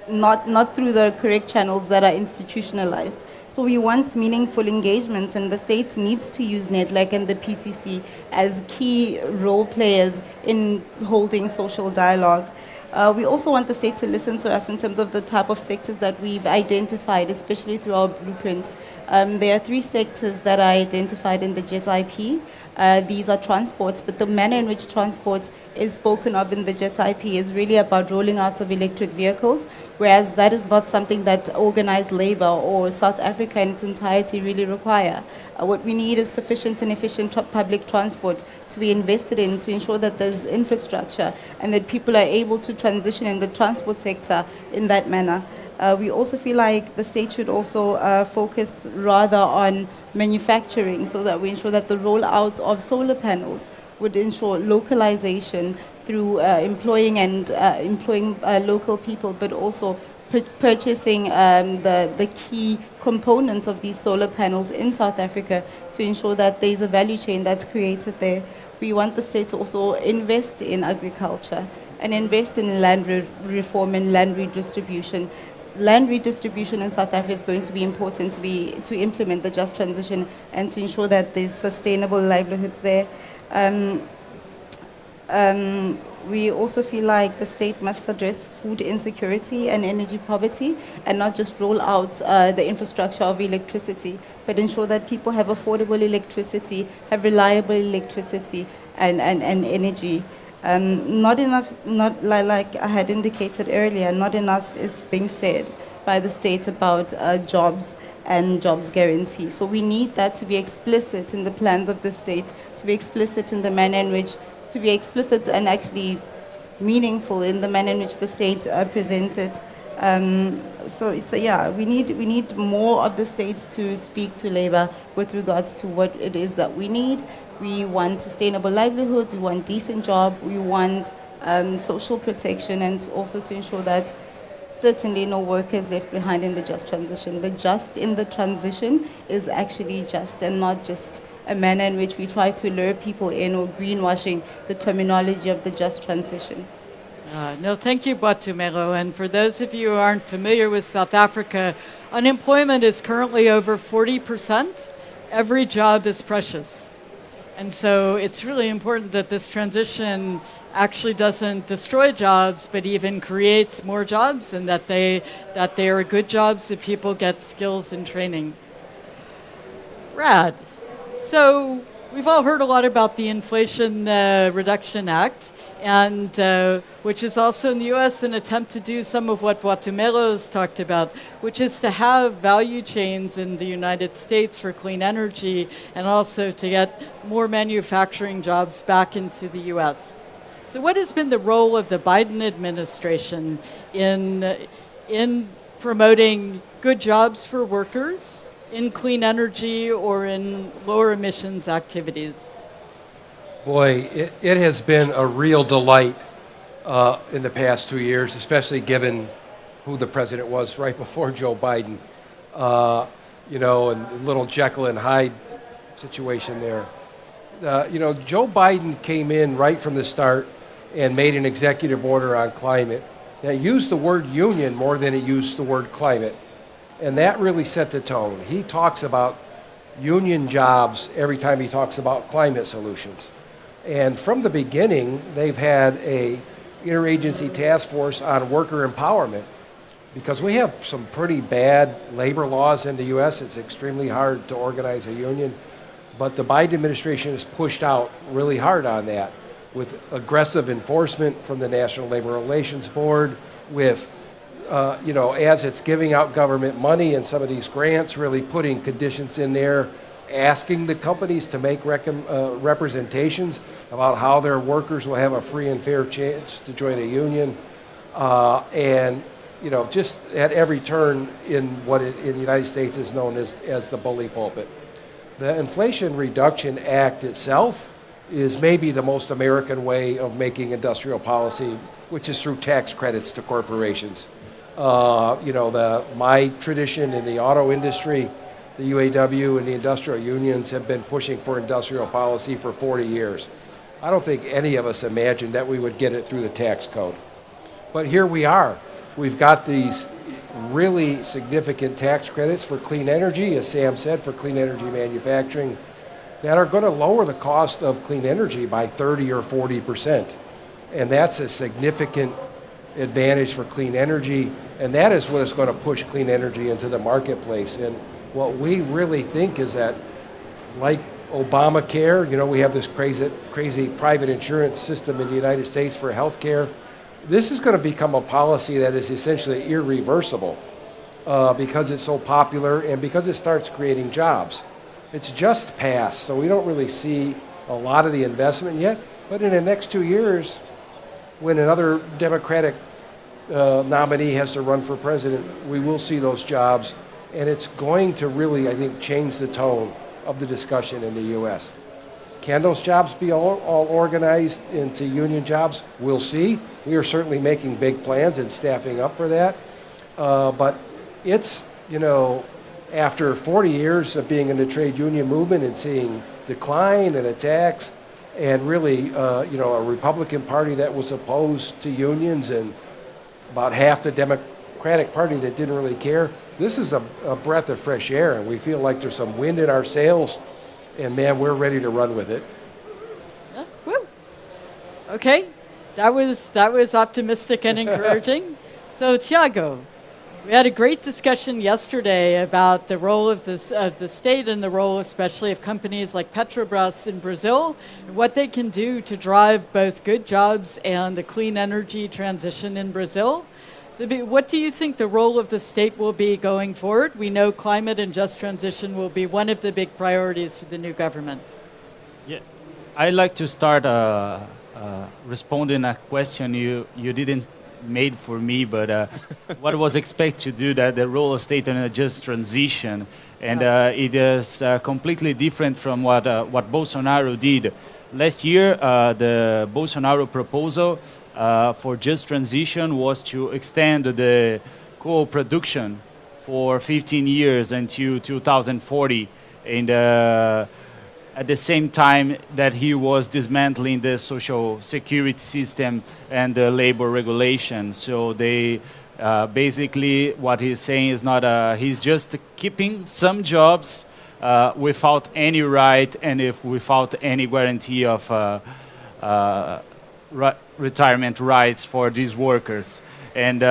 not through the correct channels that are institutionalized. So we want meaningful engagements, and the state needs to use NEDLAC and the PCC as key role players in holding social dialogue. We also want the state to listen to us in terms of the type of sectors that we've identified, especially through our blueprint. There are 3 sectors that are identified in the JET IP. These are transports, but the manner in which transport is spoken of in the JET IP is really about rolling out of electric vehicles, whereas that is not something that organized labor or South Africa in its entirety really require. What we need is sufficient and efficient public transport to be invested in to ensure that there's infrastructure and that people are able to transition in the transport sector in that manner. We also feel like the state should also focus rather on manufacturing, so that we ensure that the rollout of solar panels would ensure localization through employing local people, but also purchasing the key components of these solar panels in South Africa to ensure that there's a value chain that's created there. We want the state to also invest in agriculture and invest in land reform and land redistribution. Land redistribution in South Africa is going to be important to implement the just transition and to ensure that there's sustainable livelihoods there. We also feel like the state must address food insecurity and energy poverty and not just roll out the infrastructure of electricity, but ensure that people have affordable electricity, have reliable electricity and energy. Not enough, not like I had indicated earlier, not enough is being said by the state about jobs and jobs guarantee. So we need that to be explicit in the plans of the state, to be explicit in the manner in which, to be explicit and actually meaningful in the manner in which the state presented. So yeah, we need more of the states to speak to labor with regards to what it is that we need. We want sustainable livelihoods, we want decent jobs, we want social protection, and also to ensure that certainly no worker is left behind in the just transition. The just in the transition is actually just, and not just a manner in which we try to lure people in or greenwashing the terminology of the just transition. No, thank you, Boitumelo. And for those of you who aren't familiar with South Africa, unemployment is currently over 40%. Every job is precious. And so it's really important that this transition actually doesn't destroy jobs, but even creates more jobs, and that they are good jobs, that people get skills and training. Rad. So we've all heard a lot about the Inflation Reduction Act, and which is also in the U.S. an attempt to do some of what Boitumelo's talked about, which is to have value chains in the United States for clean energy, and also to get more manufacturing jobs back into the U.S. So what has been the role of the Biden administration in promoting good jobs for workers in clean energy or in lower emissions activities? Boy, it has been a real delight in the past 2 years, especially given who the president was right before Joe Biden, and little Jekyll and Hyde situation there. Joe Biden came in right from the start and made an executive order on climate that used the word union more than it used the word climate. And that really set the tone. He talks about union jobs every time he talks about climate solutions. And from the beginning, they've had a interagency task force on worker empowerment, because we have some pretty bad labor laws in the U.S. It's extremely hard to organize a union. But the Biden administration has pushed out really hard on that, with aggressive enforcement from the National Labor Relations Board, with as it's giving out government money and some of these grants, really putting conditions in there, asking the companies to make representations about how their workers will have a free and fair chance to join a union, and just at every turn in what in the United States is known as the bully pulpit. The Inflation Reduction Act itself is maybe the most American way of making industrial policy, which is through tax credits to corporations. My tradition in the auto industry, the UAW and the industrial unions have been pushing for industrial policy for 40 years. I don't think any of us imagined that we would get it through the tax code. But here we are. We've got these really significant tax credits for clean energy, as Sam said, for clean energy manufacturing, that are going to lower the cost of clean energy by 30 or 40%. And that's a significant advantage for clean energy, and that is what is going to push clean energy into the marketplace. And what we really think is that, like Obamacare, we have this crazy private insurance system in the United States for health care. This is going to become a policy that is essentially irreversible because it's so popular and because it starts creating jobs. It's just passed, so we don't really see a lot of the investment yet. But in the next 2 years, when another Democratic nominee has to run for president, we will see those jobs, and it's going to really, I think, change the tone of the discussion in the U.S. Can those jobs be all organized into union jobs? We'll see. We are certainly making big plans and staffing up for that. But it's, after 40 years of being in the trade union movement and seeing decline and attacks, and really, a Republican Party that was opposed to unions and about half the Democratic Party that didn't really care, this is a breath of fresh air, and we feel like there's some wind in our sails, and man, we're ready to run with it. Yeah, woo. Okay, that was optimistic and encouraging. So, Thiago, we had a great discussion yesterday about the role of the state and the role especially of companies like Petrobras in Brazil and what they can do to drive both good jobs and a clean energy transition in Brazil. So what do you think the role of the state will be going forward? We know climate and just transition will be one of the big priorities for the new government. Yeah, I'd like to start responding a question you didn't made for me, but what was expected to do that the role of state in a just transition, and it is completely different from what Bolsonaro did. Last year, the Bolsonaro proposal for just transition was to extend the coal production for 15 years until 2040, and at the same time that he was dismantling the social security system and the labor regulation. So they basically, what he's saying is not, he's just keeping some jobs without any right and without any guarantee of retirement rights for these workers, and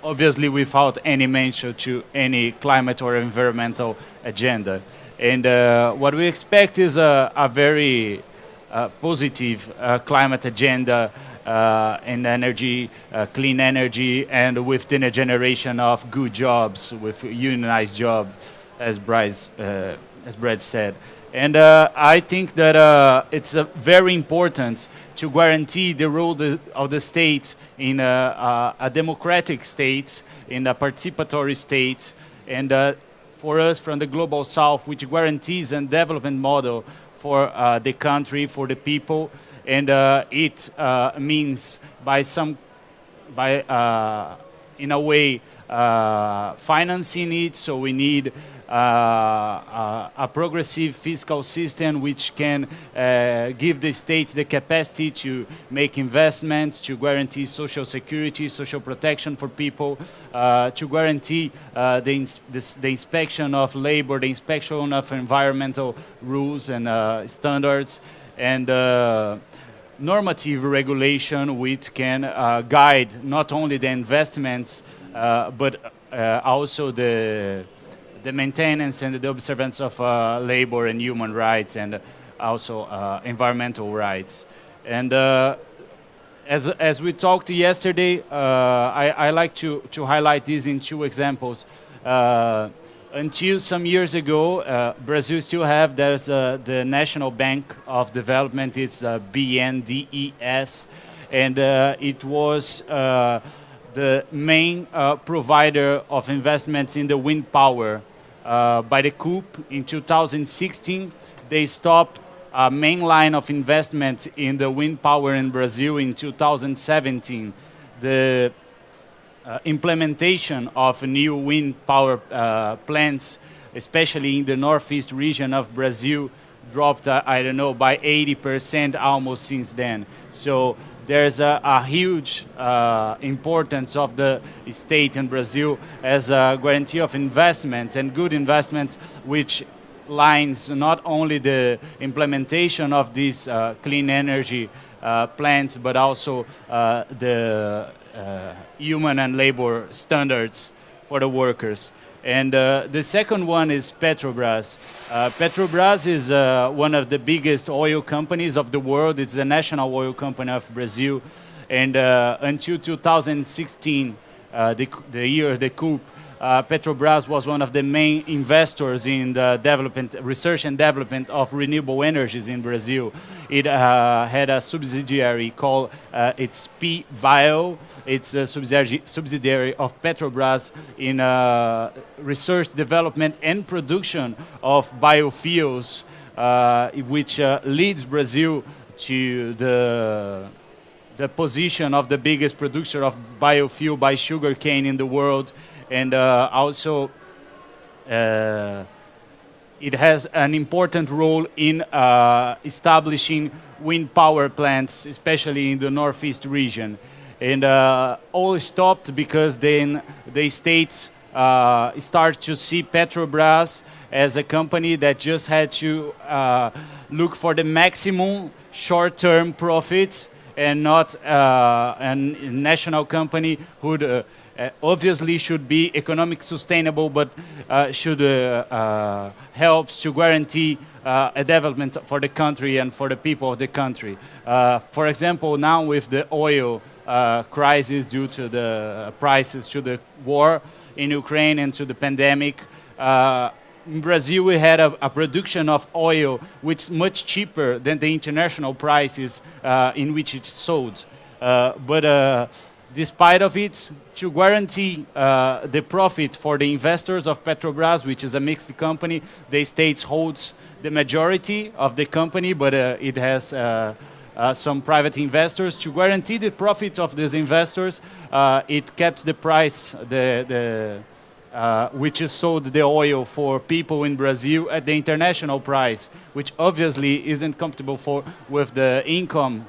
obviously without any mention to any climate or environmental agenda. And what we expect is a very positive climate agenda and energy, clean energy, and with the generation of good jobs, with unionized jobs, as Brad said. And I think that it's very important to guarantee the role of the state in a democratic state, in a participatory state, and for us from the Global South, which guarantees a development model for the country, for the people, and it means in a way financing it. So we need a progressive fiscal system which can give the states the capacity to make investments, to guarantee social security, social protection for people, to guarantee the inspection of labor, the inspection of environmental rules and standards, and normative regulation which can guide not only the investments but also the maintenance and the observance of labor and human rights, and also environmental rights. And as we talked yesterday, I like to highlight this in two examples. Until some years ago, Brazil still have, there's the National Bank of Development, it's BNDES, and it was the main provider of investments in the wind power. By the coup in 2016, they stopped main line of investment in the wind power in Brazil in 2017. The implementation of new wind power plants, especially in the northeast region of Brazil, dropped, I don't know, by 80% almost since then. So there's a huge importance of the state in Brazil as a guarantee of investments and good investments, which lines not only the implementation of these clean energy plants, but also the human and labor standards for the workers. And the second one is Petrobras. Petrobras is one of the biggest oil companies of the world. It's the national oil company of Brazil. And until 2016, the year of the COP, Petrobras was one of the main investors in the development, research and development of renewable energies in Brazil. It had a subsidiary called it's P-Bio. It's a subsidiary of Petrobras in research, development, and production of biofuels, which leads Brazil to the position of the biggest producer of biofuel by sugarcane in the world. And also, it has an important role in establishing wind power plants, especially in the northeast region. And all stopped because then the states start to see Petrobras as a company that just had to look for the maximum short-term profits and not a national company who obviously should be economic sustainable, but should helps to guarantee a development for the country and for the people of the country. For example, now with the oil crisis due to the prices, to the war in Ukraine and to the pandemic, in Brazil we had a production of oil which is much cheaper than the international prices in which it's sold. But despite of it, to guarantee the profit for the investors of Petrobras, which is a mixed company, the state holds the majority of the company, but it has some private investors. To guarantee the profit of these investors, it kept the price, which is sold the oil for people in Brazil at the international price, which obviously isn't comfortable with the income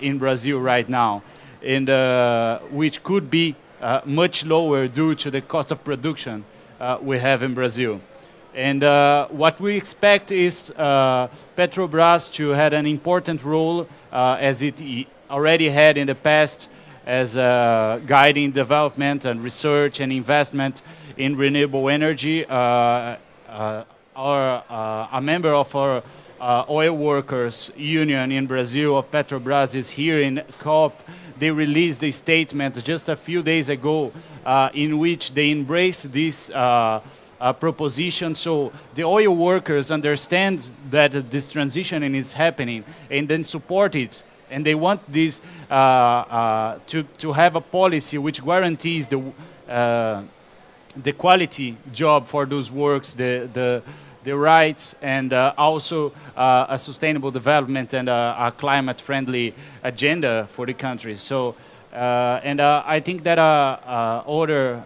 in Brazil right now, and which could be much lower due to the cost of production we have in Brazil. And what we expect is Petrobras to have an important role, as it already had in the past, as guiding development and research and investment in renewable energy. A member of our oil workers union in Brazil of Petrobras is here in COP. They released a statement just a few days ago in which they embrace this proposition. So the oil workers understand that this transition is happening and then support it. And they want this to have a policy which guarantees the quality job for those works, the rights, and also a sustainable development and a climate-friendly agenda for the country. So, I think that other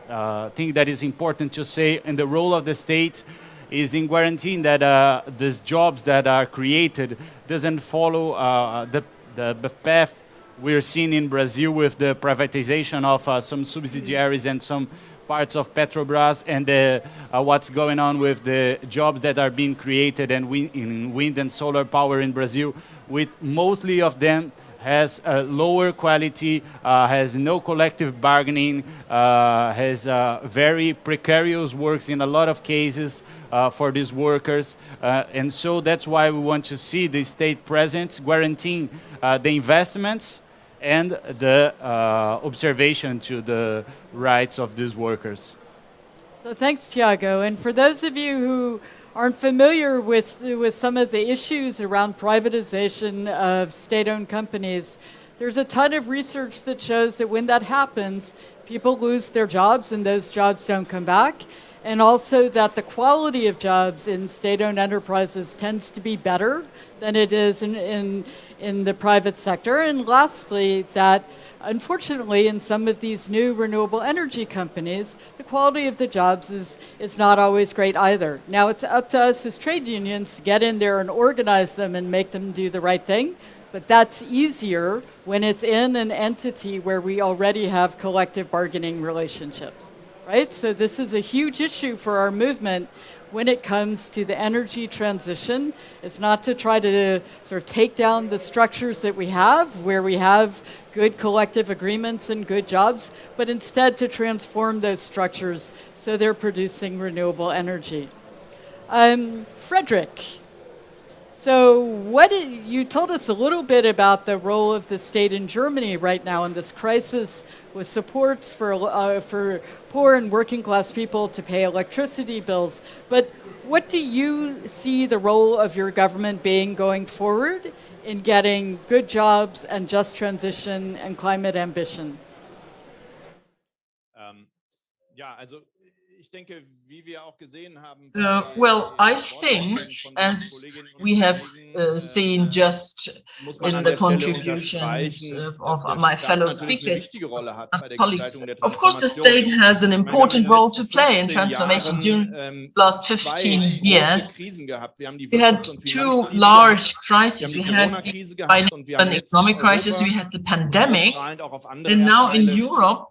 thing that is important to say, and the role of the state is in guaranteeing that these jobs that are created doesn't follow the path we're seeing in Brazil with the privatization of some subsidiaries and some parts of Petrobras, and what's going on with the jobs that are being created in wind and solar power in Brazil, with mostly of them has a lower quality, has no collective bargaining, has very precarious works in a lot of cases for these workers. And so that's why we want to see the state presence guaranteeing the investments and the observation to the rights of these workers. So thanks, Thiago. And for those of you who aren't familiar with some of the issues around privatization of state-owned companies, there's a ton of research that shows that when that happens, people lose their jobs and those jobs don't come back. And also that the quality of jobs in state-owned enterprises tends to be better than it is in the private sector. And lastly, that unfortunately in some of these new renewable energy companies, the quality of the jobs is not always great either. Now it's up to us as trade unions to get in there and organize them and make them do the right thing. But that's easier when it's in an entity where we already have collective bargaining relationships. Right? So this is a huge issue for our movement when it comes to the energy transition. It's not to try to sort of take down the structures that we have, where we have good collective agreements and good jobs, but instead to transform those structures so they're producing renewable energy. Frederick, so you told us a little bit about the role of the state in Germany right now in this crisis with supports for poor and working class people to pay electricity bills. But what do you see the role of your government being going forward in getting good jobs and just transition and climate ambition? Well, I think, as we have seen just in the contributions of my fellow speakers, colleagues, of course, the state has an important role to play in transformation. During the last 15 years, we had two large crises. We had an economic crisis, we had the pandemic, and now in Europe,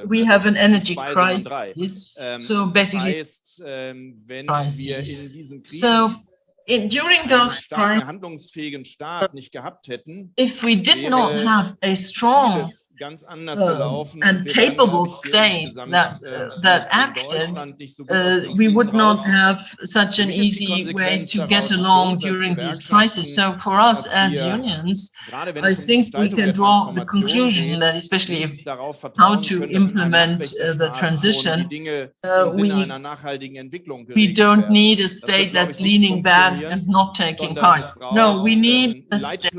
we have an energy crisis. So basically, so during those times, if we did not have a strong and capable state that acted, we would not have such an easy way to get along during these crises. So for us as unions, I think we can draw the conclusion that especially how to implement the transition, we don't need a state that's leaning back and not taking part. No, we need a state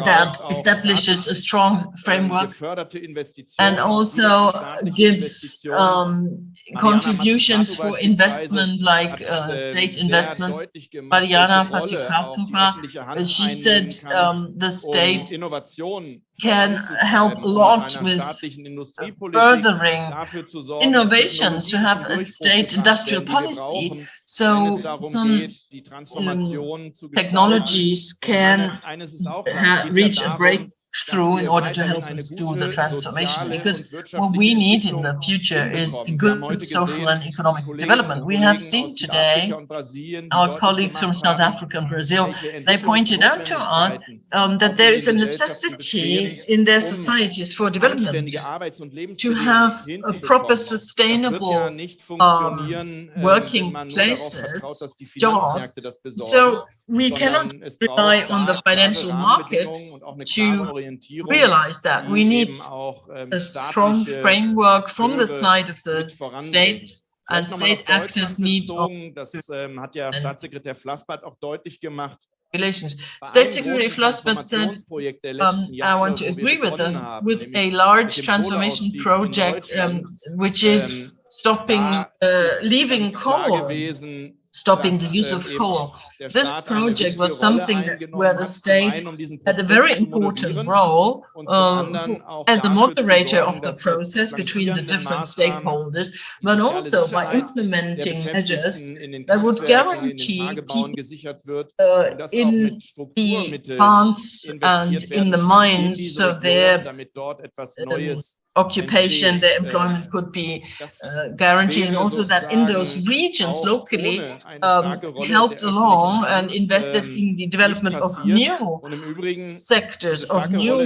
that establishes a strong framework and also gives contributions for investment, like state investments. Mariana Fatih-Kapfenbach, she said the state can help a lot with furthering innovations, to have a state industrial policy, so some technologies can reach a breakthrough in order to help us do the transformation. Because what we need in the future is good social and economic development. We have seen today our colleagues from South Africa and Brazil, they pointed out to us that there is a necessity in their societies for development to have a proper sustainable working places, jobs. So we cannot rely on the financial markets to realize that. We need a strong framework from the side of the state, and state actors need relations. State Secretary Flassbert said, I want to agree with them, with a large transformation project, which is stopping, leaving coal, stopping the use of coal. This project was something where the state had a very important role as a moderator of the process between the different stakeholders, but also by implementing measures that would guarantee people in the plants and in the mines, so their occupation, their employment could be guaranteed, and also that in those regions locally helped along and invested in the development of new sectors, of new.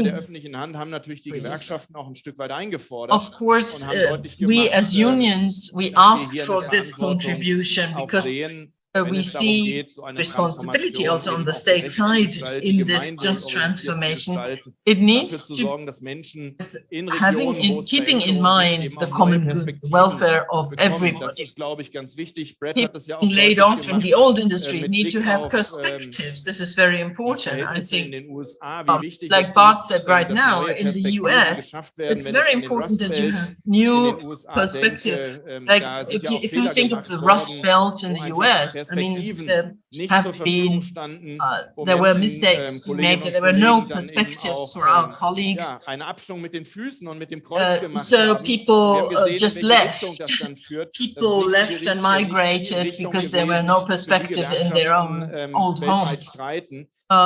Of course, we as unions, we asked for this contribution because we see responsibility also on the state side in this just transformation. It needs to keeping in mind the common good, the welfare of everybody. People laid off in the old industry need to have perspectives. This is very important. I think, like Bart said right now, in the US, it's very important that you have new perspective. Like if you think of the Rust Belt in the US, I mean, there were mistakes made, but there were no perspectives for our colleagues. So people just left. People left and migrated because there were no perspective in their own old home.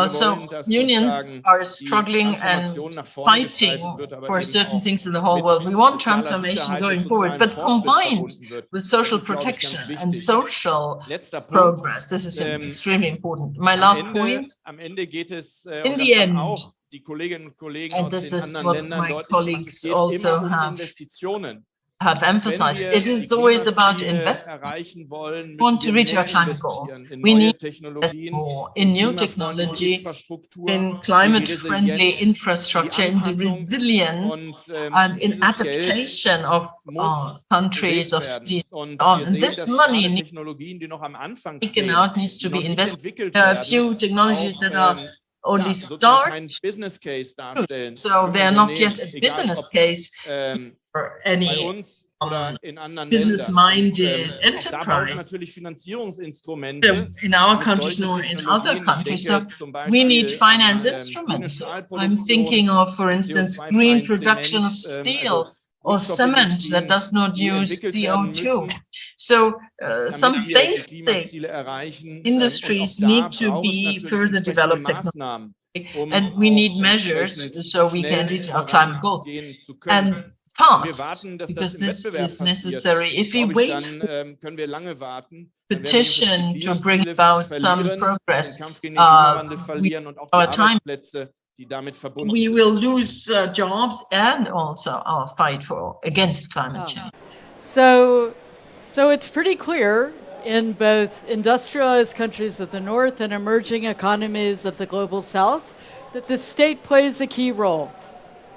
So unions are struggling and fighting for certain things in the whole world. We want transformation going forward, but combined with social protection and social progress. This is extremely important. My last point, in the end, and this is what my colleagues also have emphasized, it is always about investment. We want to reach our climate goals. We need to invest more in new technology, in climate-friendly infrastructure, in the resilience and in adaptation of countries, of cities. And this money taken out needs to be invested. There are a few technologies that are only start, so they are not yet a business case for any business-minded enterprise in our countries nor in other countries. So we need finance instruments. I'm thinking of, for instance, green production of steel or cement that does not use CO2. So some basic industries need to be further developed technology, and we need measures so we can reach our climate goals. And fast, because this is necessary. If we wait for petition to bring about some progress, our time, we will lose jobs and also our fight against climate change. So it's pretty clear in both industrialized countries of the North and emerging economies of the global South that the state plays a key role.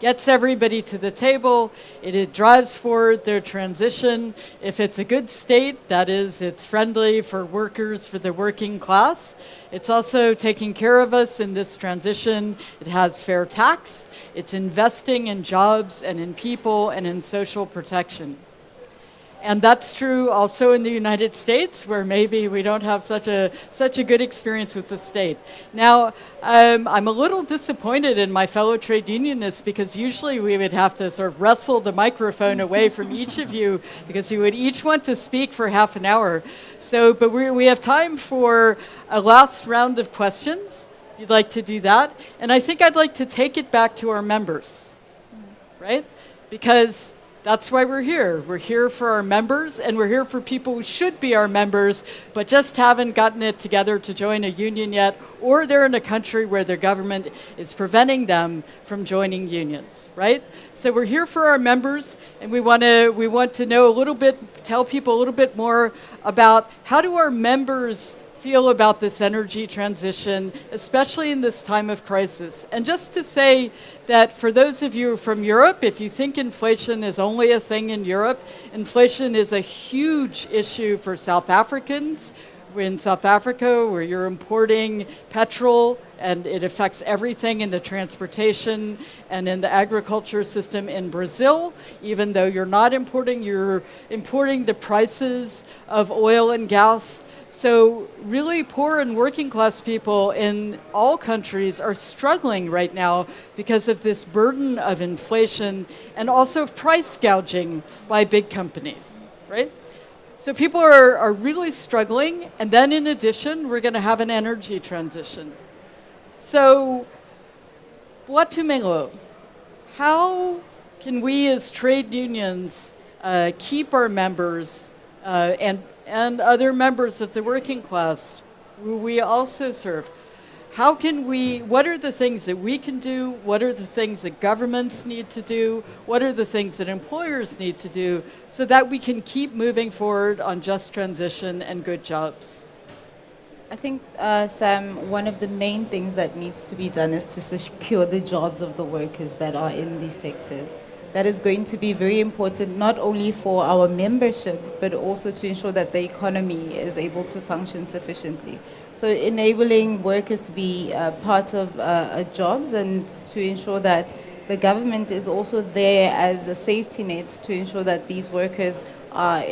Gets everybody to the table, it drives forward their transition. If it's a good state, that is, it's friendly for workers, for the working class. It's also taking care of us in this transition. It has fair tax. It's investing in jobs and in people and in social protection. And that's true also in the United States, where maybe we don't have such a good experience with the state. Now, I'm a little disappointed in my fellow trade unionists, because usually we would have to sort of wrestle the microphone away from each of you, because you would each want to speak for half an hour. So, but we have time for a last round of questions, if you'd like to do that. And I think I'd like to take it back to our members, right? Because that's why we're here. We're here for our members, and we're here for people who should be our members, but just haven't gotten it together to join a union yet, or they're in a country where their government is preventing them from joining unions, right? So we're here for our members, and we want to know a little bit, tell people a little bit more about how do our members feel about this energy transition, especially in this time of crisis. And just to say that for those of you from Europe, if you think inflation is only a thing in Europe, inflation is a huge issue for South Africans. In South Africa, where you're importing petrol, and it affects everything in the transportation and in the agriculture system in Brazil. Even though you're not importing, you're importing the prices of oil and gas. So really poor and working class people in all countries are struggling right now because of this burden of inflation and also of price gouging by big companies, right? So people are really struggling. And then in addition, we're going to have an energy transition. So, Boatumelo, how can we as trade unions keep our members and other members of the working class who we also serve? How can what are the things that we can do? What are the things that governments need to do? What are the things that employers need to do so that we can keep moving forward on just transition and good jobs? I think, Sam, one of the main things that needs to be done is to secure the jobs of the workers that are in these sectors. That is going to be very important, not only for our membership, but also to ensure that the economy is able to function sufficiently. So enabling workers to be part of jobs and to ensure that the government is also there as a safety net to ensure that these workers are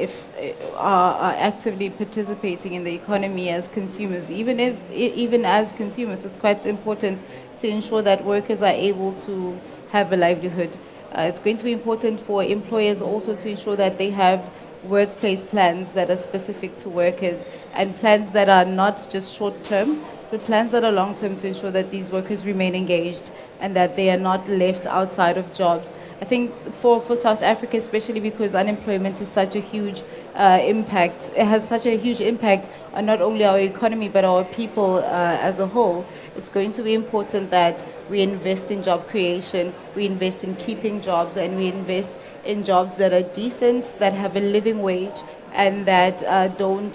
actively participating in the economy as consumers. Even as consumers, it's quite important to ensure that workers are able to have a livelihood. It's going to be important for employers also to ensure that they have workplace plans that are specific to workers and plans that are not just short term, but plans that are long term to ensure that these workers remain engaged and that they are not left outside of jobs. I think for South Africa, especially because unemployment is such a huge impact, it has such a huge impact on not only our economy but our people as a whole, it's going to be important that we invest in job creation, we invest in keeping jobs, and we invest in jobs that are decent, that have a living wage, and that don't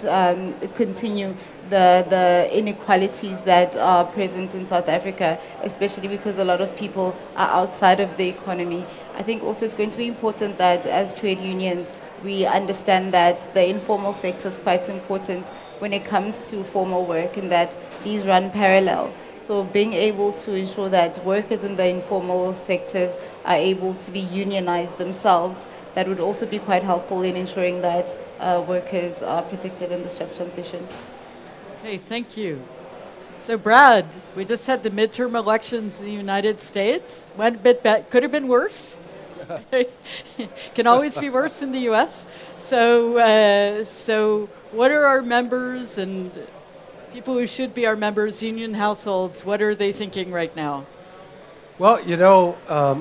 continue the inequalities that are present in South Africa, especially because a lot of people are outside of the economy. I think also it's going to be important that as trade unions, we understand that the informal sector is quite important when it comes to formal work and that these run parallel. So being able to ensure that workers in the informal sectors are able to be unionized themselves, that would also be quite helpful in ensuring that workers are protected in this just transition. Okay, thank you. So Brad, we just had the midterm elections in the United States. Went a bit bad, could have been worse. Can always be worse in the U.S. So what are our members and people who should be our members, union households, what are they thinking right now? Well,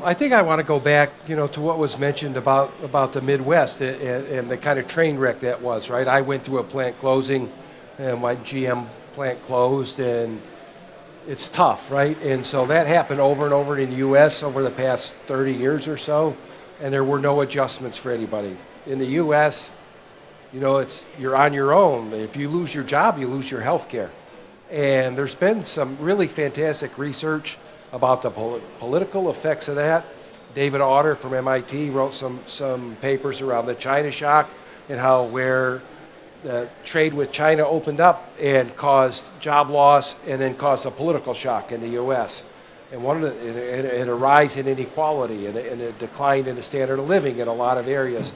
I think I want to go back, to what was mentioned about the Midwest and the kind of train wreck that was, right? I went through a plant closing, and my GM plant closed, and it's tough, right? And so that happened over and over in the U.S. over the past 30 years or so, and there were no adjustments for anybody. In the U.S., you're on your own. If you lose your job, you lose your health care. And there's been some really fantastic research about the political effects of that. David Autor from MIT wrote some papers around the China shock and how where the trade with China opened up and caused job loss and then caused a political shock in the U.S. And and a rise in inequality and a decline in the standard of living in a lot of areas.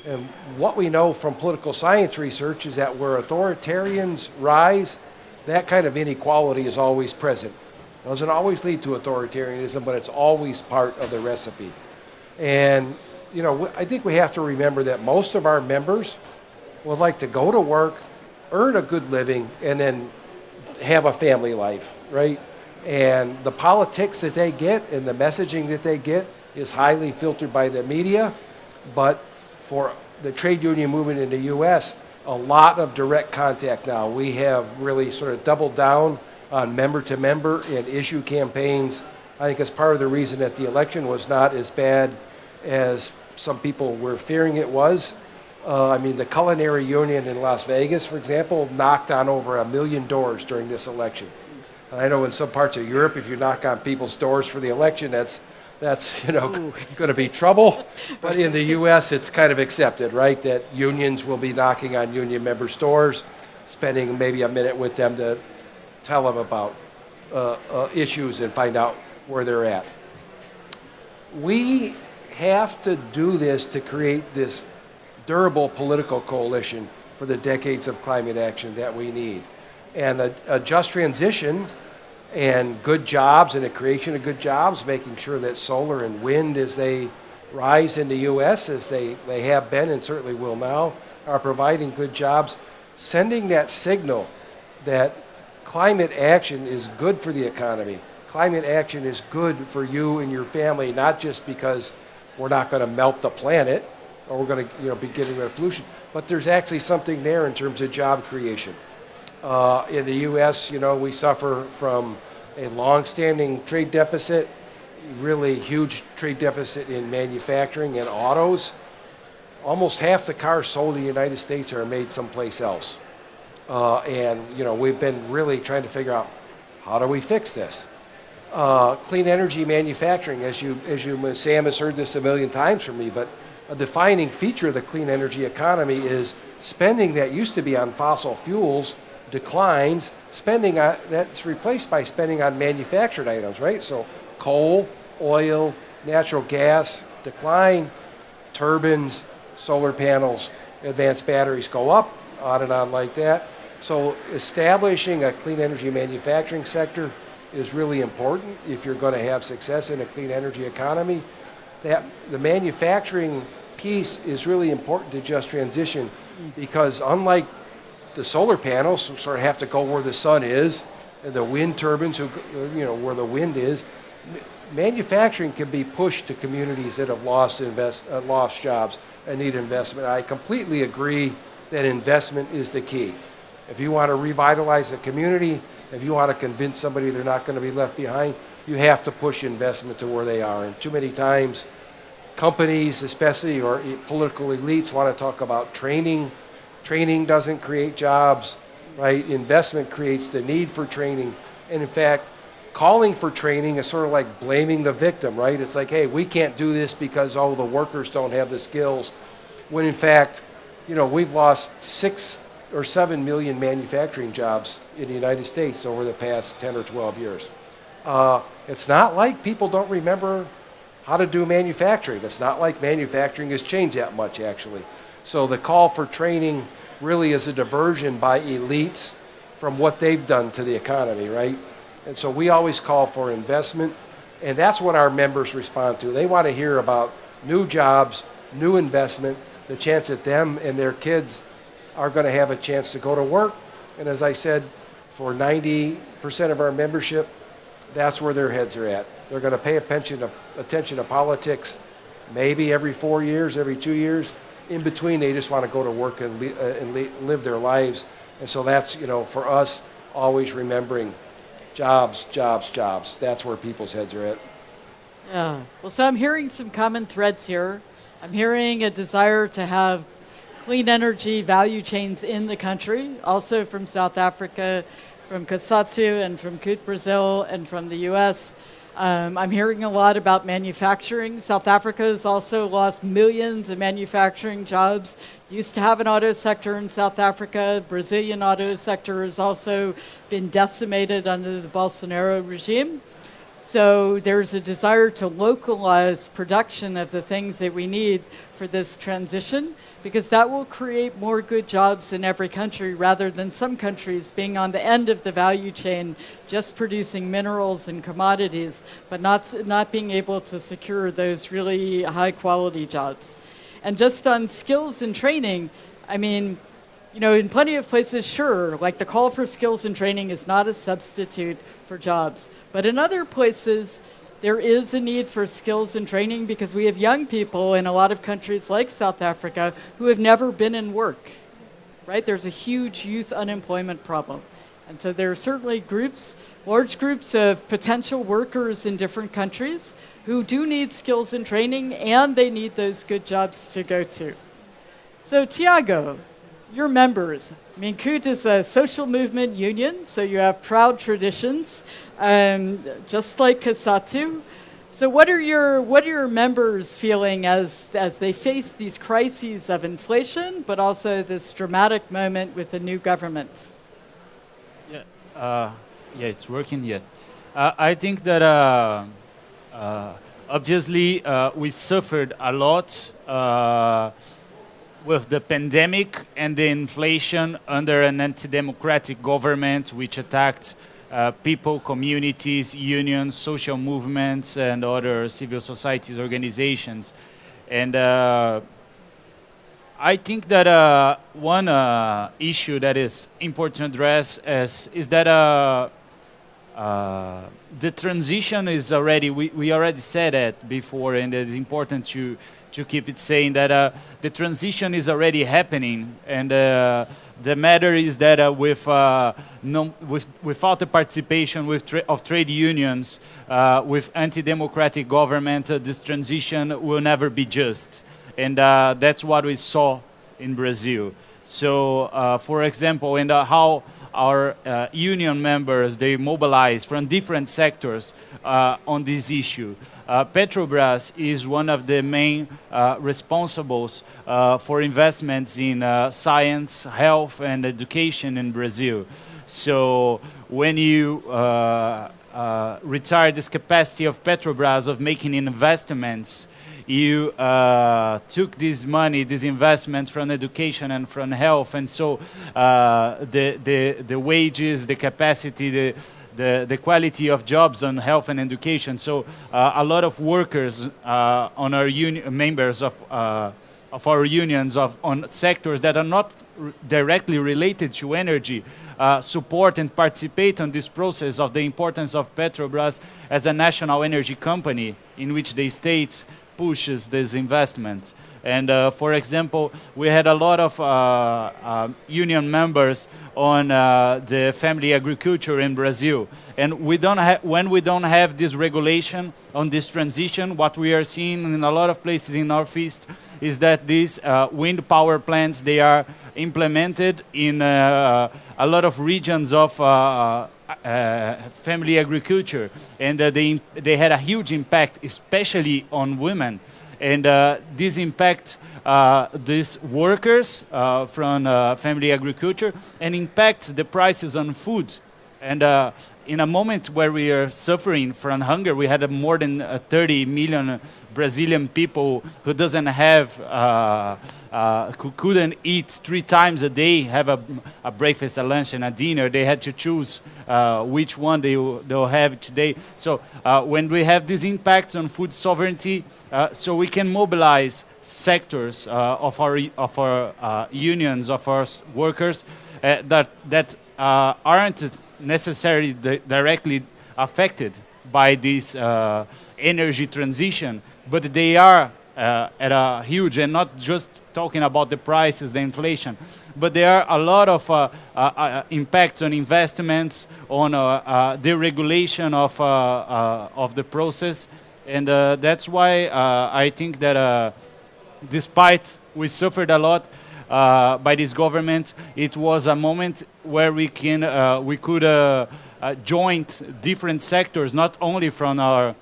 And what we know from political science research is that where authoritarians rise, that kind of inequality is always present. It doesn't always lead to authoritarianism, but it's always part of the recipe. And, I think we have to remember that most of our members would like to go to work, earn a good living, and then have a family life, right? And the politics that they get and the messaging that they get is highly filtered by the media. But for the trade union movement in the U.S., a lot of direct contact now. We have really sort of doubled down on member-to-member and issue campaigns. I think it's part of the reason that the election was not as bad as some people were fearing it was. The Culinary Union in Las Vegas, for example, knocked on over 1 million doors during this election. And I know in some parts of Europe, if you knock on people's doors for the election, that's going to be trouble. But in the U.S., it's kind of accepted, right, that unions will be knocking on union members' doors, spending maybe a minute with them to tell them about issues and find out where they're at. We have to do this to create this durable political coalition for the decades of climate action that we need. And a just transition and good jobs and the creation of good jobs, making sure that solar and wind, as they rise in the U.S., as they have been and certainly will now, are providing good jobs, sending that signal that climate action is good for the economy. Climate action is good for you and your family, not just because we're not going to melt the planet or we're going to be getting rid of pollution, but there's actually something there in terms of job creation. In the U.S., we suffer from a long-standing trade deficit, really huge trade deficit in manufacturing and autos. Almost half the cars sold in the United States are made someplace else. And, you know, we've been really trying to figure out, how do we fix this? Clean energy manufacturing, as Sam has heard this a million times from me, but a defining feature of the clean energy economy is spending that used to be on fossil fuels declines, spending on, that's replaced by spending on manufactured items, right? So coal, oil, natural gas decline, turbines, solar panels, advanced batteries go up, on and on like that. So establishing a clean energy manufacturing sector is really important if you're going to have success in a clean energy economy. That the manufacturing piece is really important to just transition, because unlike the solar panels, who sort of have to go where the sun is, and the wind turbines, who, you know, where the wind is, manufacturing can be pushed to communities that have lost jobs and need investment. I completely agree that investment is the key. If you want to revitalize the community, if you want to convince somebody they're not going to be left behind, you have to push investment to where they are. And too many times, companies, especially, or political elites, want to talk about training. Training doesn't create jobs, right? Investment creates the need for training. And in fact, calling for training is sort of like blaming the victim, right? It's like, hey, we can't do this because, oh, the workers don't have the skills. When in fact, you know, we've lost 6 or 7 million manufacturing jobs in the United States over the past 10 or 12 years. It's not like people don't remember how to do manufacturing. It's not like manufacturing has changed that much, actually. So the call for training really is a diversion by elites from what they've done to the economy, right? And so we always call for investment, and that's what our members respond to. They want to hear about new jobs, new investment, the chance that them and their kids are going to have a chance to go to work. And as I said, for 90% of our membership, that's where their heads are at. They're going to pay attention to politics maybe every 4 years, every 2 years. In between, they just want to go to work and live their lives. And so that's, you know, for us, always remembering jobs, jobs, jobs. That's where people's heads are at. Yeah. Well, so I'm hearing some common threads here. I'm hearing a desire to have clean energy value chains in the country, also from South Africa, from Casatu, and from Coot Brazil, and from the US. I'm hearing a lot about manufacturing. South Africa has also lost millions of manufacturing jobs. Used to have an auto sector in South Africa. Brazilian auto sector has also been decimated under the Bolsonaro regime. So there's a desire to localize production of the things that we need for this transition, because that will create more good jobs in every country, rather than some countries being on the end of the value chain, just producing minerals and commodities, but not being able to secure those really high quality jobs. And just on skills and training, I mean, you know, in plenty of places, sure, like the call for skills and training is not a substitute for jobs. But in other places, there is a need for skills and training, because we have young people in a lot of countries like South Africa who have never been in work, right? There's a huge youth unemployment problem. And so there are certainly groups, large groups of potential workers in different countries who do need skills and training, and they need those good jobs to go to. So Tiago, your members, I mean, CUT is a social movement union, so you have proud traditions, just like Casatu. So what are your members feeling as they face these crises of inflation, but also this dramatic moment with the new government? Yeah, it's working yet. I think that obviously we suffered a lot with the pandemic and the inflation under an anti-democratic government which attacked people, communities, unions, social movements, and other civil society organizations. And I think that one issue that is important to address is that the transition is already, we already said it before, and it's important to keep it saying that the transition is already happening, and the matter is that without the participation of trade unions, with anti-democratic government, this transition will never be just. And that's what we saw in Brazil. So, for example, and how our union members, they mobilize from different sectors on this issue. Petrobras is one of the main responsibles for investments in science, health, and education in Brazil. So when you retire this capacity of Petrobras of making investments, you took this money, these investments from education and from health, and so the wages, the capacity, the quality of jobs on health and education. So a lot of workers on our members of our unions on sectors that are not directly related to energy support and participate on this process of the importance of Petrobras as a national energy company in which the states pushes these investments. And for example, we had a lot of union members on the family agriculture in Brazil. And when we don't have this regulation on this transition, what we are seeing in a lot of places in Northeast is that these wind power plants, they are implemented in a lot of regions of family agriculture, and they had a huge impact, especially on women. And this impacts these workers from family agriculture and impacts the prices on food. And in a moment where we are suffering from hunger, we had more than 30 million Brazilian people who doesn't have, who couldn't eat 3 times a day, have a breakfast, a lunch, and a dinner. They had to choose which one they'll have today. So when we have these impacts on food sovereignty, so we can mobilize sectors of our unions, of our workers that aren't necessarily directly affected by this energy transition, but they are at a huge, and not just talking about the prices, the inflation, but there are a lot of impacts on investments, on the regulation of the process, and that's why I think that despite we suffered a lot by this government, it was a moment where we could join different sectors, not only from our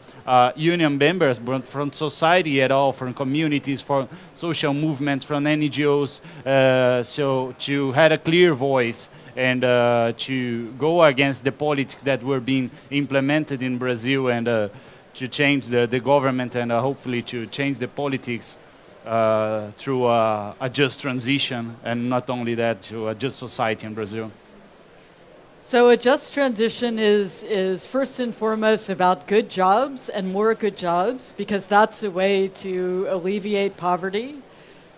union members, but from society at all, from communities, from social movements, from NGOs, so to have a clear voice and to go against the politics that were being implemented in Brazil, and to change the government, and hopefully to change the politics through a just transition, and not only that, to a just society in Brazil. So a just transition is first and foremost about good jobs and more good jobs, because that's a way to alleviate poverty.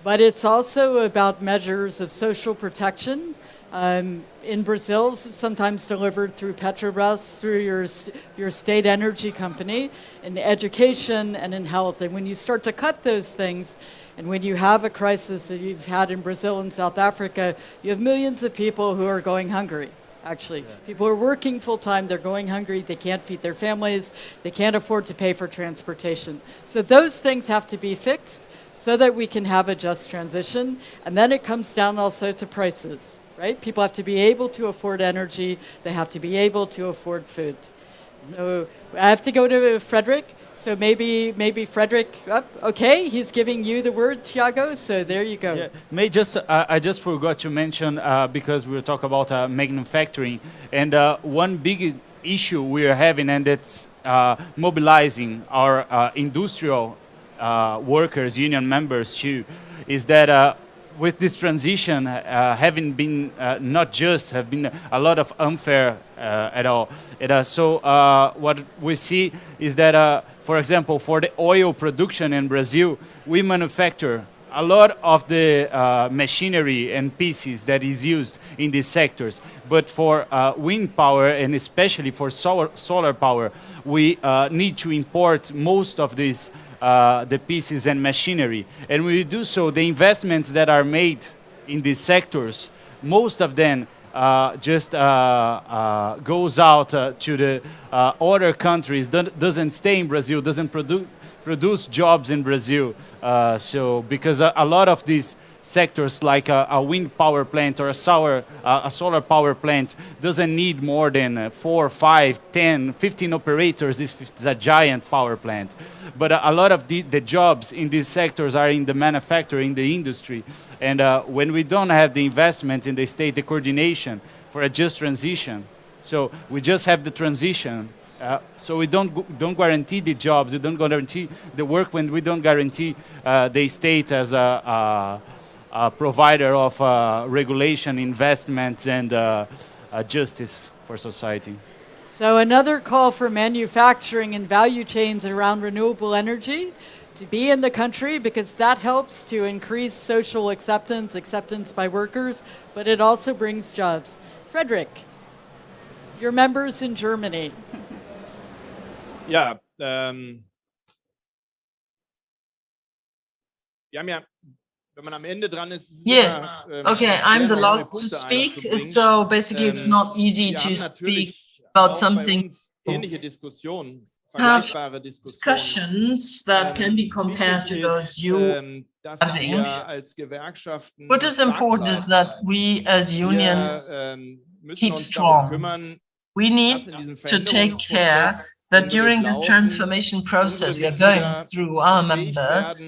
But it's also about measures of social protection. In Brazil, sometimes delivered through Petrobras, through your state energy company, in education and in health. And when you start to cut those things, and when you have a crisis that you've had in Brazil and South Africa, you have millions of people who are going hungry. Actually, people are working full time, they're going hungry, they can't feed their families, they can't afford to pay for transportation. So those things have to be fixed so that we can have a just transition. And then it comes down also to prices, right? People have to be able to afford energy, they have to be able to afford food. So I have to go to Frederick. So maybe Frederick, okay, he's giving you the word, Thiago, so there you go. Yeah, I just forgot to mention, because we were talking about manufacturing, and one big issue we are having, and it's mobilizing our industrial workers, union members too, is that with this transition having been not just, have been a lot of unfair at all. So what we see is that, for example, for the oil production in Brazil, we manufacture a lot of the machinery and pieces that is used in these sectors. But for wind power, and especially for solar power, we need to import most of these the pieces and machinery. And when we do so, the investments that are made in these sectors, most of them just goes out to the other countries, doesn't stay in Brazil, doesn't produce jobs in Brazil. So because a lot of these sectors like a wind power plant or a solar power plant doesn't need more than 4, 5, 10, 15 operators if it's a giant power plant. But a lot of the jobs in these sectors are in the manufacturing, the industry. And when we don't have the investment in the state, the coordination for a just transition, so we just have the transition. So we don't guarantee the jobs, we don't guarantee the work when we don't guarantee the state as a provider of regulation, investments, and justice for society. So another call for manufacturing and value chains around renewable energy to be in the country, because that helps to increase social acceptance by workers, but it also brings jobs. Frederick, your members in Germany. Ja, wir haben ja, wenn man am Ende dran ist, ist es Yes. immer, Okay, I'm the last to speak. So basically, it's not easy to speak about something. Ähnliche Diskussionen, Have vergleichbare Diskussionen. discussions that can be compared to those you dass having. wir als Gewerkschaften What is important is that we as unions müssen keep uns darum strong. kümmern, We need to take care that during this transformation process we are going through, our members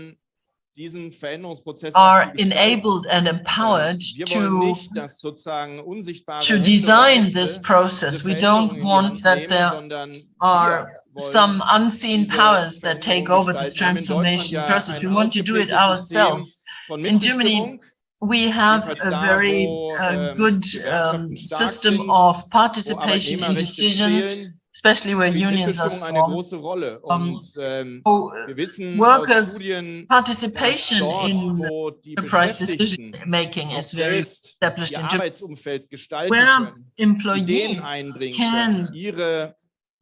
diesen Veränderungsprozess are auch zu gestalten. enabled and empowered Wir wollen to nicht, dass sozusagen unsichtbare design Hände this oder process. Mächte We diese don't Veränderungen in die want Hand that nehmen, there sondern wir are wollen some unseen diese powers that take Veränderung over this gestalten. Wir haben in Deutschland transformation ja process. ein We want to do it ausgeprägtes System ourselves. von In Germany, Mitbestimmung. we have Jedenfalls a da, very wo, good Gewerkschaften stark system sind, of wo participation in Arbeitnehmerrechte decisions, zählen, especially where spielt unions are Mitbestimmung eine strong. große Rolle. Und So, wir wissen aus workers' Studien, dass participation dort, in wo die enterprise Beschäftigten decision making auch is very selbst established ihr in Germany, Arbeitsumfeld gestalten where können, Ideen employees einbringen can können, ihre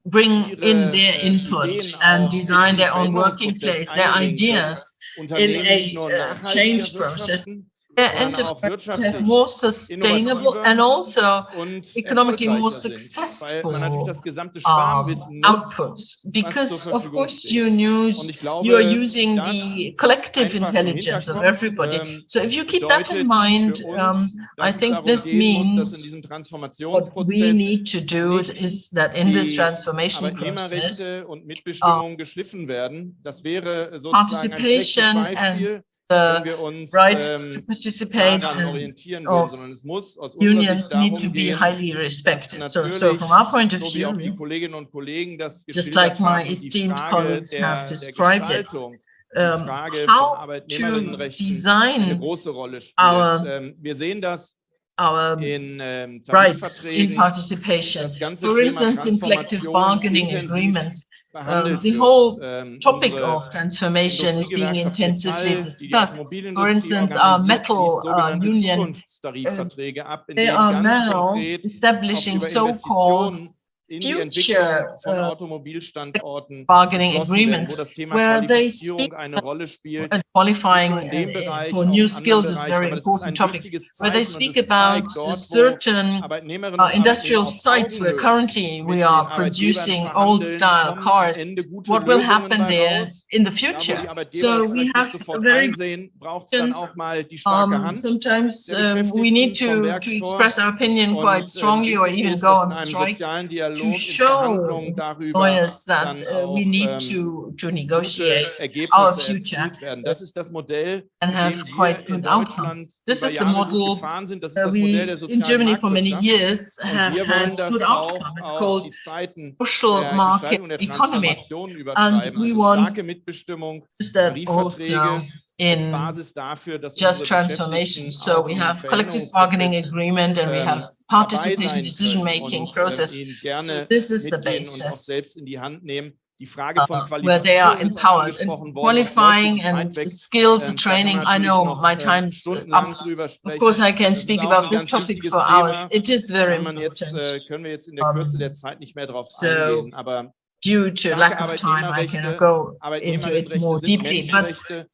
bring in their input Ideen and auch design in diesen their own working Veränderungsprozess place, their einbringen können. ideas in Unternehmen nicht nur a nachhaltiger change process. wirtschaften, Their sondern auch enterprise have wirtschaftlich more sustainable and also und economically more erfolgreicher sind, weil man natürlich successful das gesamte Schwarmwissen nutzt, outputs, was because zur of Verfügung course steht. Und ich glaube, you are using das the collective einfach im intelligence of Hinterkopf, everybody. So if you keep that in bedeutet mind, für uns, I dass es think darum this gehen muss, dass in means diesem what we Transformationsprozess need to do nicht is that in this die transformation process, Arbeitnehmerrechte und Mitbestimmung geschliffen werden. Das wäre sozusagen ein schlechtes participation Beispiel, and wenn wir uns rights to participate daran orientieren of würden, sondern es muss aus unserer unions Sicht need to darum be gehen, highly dass respected. So natürlich, from our point of so wie auch die view, Kolleginnen und Kollegen das just like geschildert my haben, die esteemed Frage colleagues have der described it, Gestaltung, die Frage von how to Arbeitnehmerinnenrechten eine design große Rolle spielt. our Wir sehen das our in rights in Tarifverträgen, participation. das ganze For Thema instance, in collective Transformation bargaining intensiv agreements, behandelt the wird. whole topic Unsere of transformation is being Industriegewerkschaft intensively Metall, die die discussed. For Automobilindustrie instance, our organisiert, metal schließt sogenannte union, Zukunftstarifverträge ab, in they denen are ganz now konkret auch establishing über so-called Investitionen in die Entwicklung future von Automobilstandorten bargaining beschlossen werden, agreements, wo das Thema where they Qualifizierung speak eine Rolle spielt. and Nicht qualifying nur in dem Bereich, for auch new in skills anderen is a Bereichen, very aber das ist important ein topic, wichtiges where they Zeichen und speak es about zeigt dort, wo certain Arbeiterinnen und industrial Arbeitnehmer auf sites where Augenhöhe currently mit we den are Arbeitgebern producing verhandeln, old-style kommen am cars. Ende gute What will Lösungen happen bei there raus. in the Da, wo die future? Arbeitgeber So das we vielleicht nicht have a sofort very einsehen, braucht es dann auch mal die starke Hand sometimes der we need Beschäftigten vom to Werkstor. express our opinion quite Und strongly or wichtig even ist, go dass on in einem strike sozialen Dialog, to in show Verhandlungen darüber lawyers that dann auch we need to gute negotiate our Ergebnisse future erzielt werden. Das ist das Modell, and mit have dem wir quite in good outcomes. Deutschland This über is the Jahre gut model gefahren sind. Das ist das we Modell der in sozialen Germany for many Marktwirtschaft. years Und have wir wollen had das good auch outcome. It's auf called die Zeiten social der market Gestaltung der economy, Transformation and übertreiben. we Also want starke Mitbestimmung, that also Tarifverträge als in Basis dafür, dass just unsere transformation. Beschäftigten So auch we in diesem have collective bargaining Veränderungsprozess agreement and we have dabei participation sein decision-making können und process. ihn So gerne this is the mitgehen und auch basis selbst in die Hand nehmen. Die Frage von where they are Qualifizierung ist auch empowered and angesprochen worden. Jetzt läuft qualifying die Zeit and weg. skills Da kann training. man I natürlich know noch my time's stundenlang up. drüber Of course, I sprechen. can Das ist speak auch about ein this ganz topic wichtiges for hours. Thema. It is very Kann man jetzt, important. können wir jetzt in der Kürze der Zeit nicht mehr drauf So, eingehen. Aber due to lack of time, I cannot go into it more deeply. But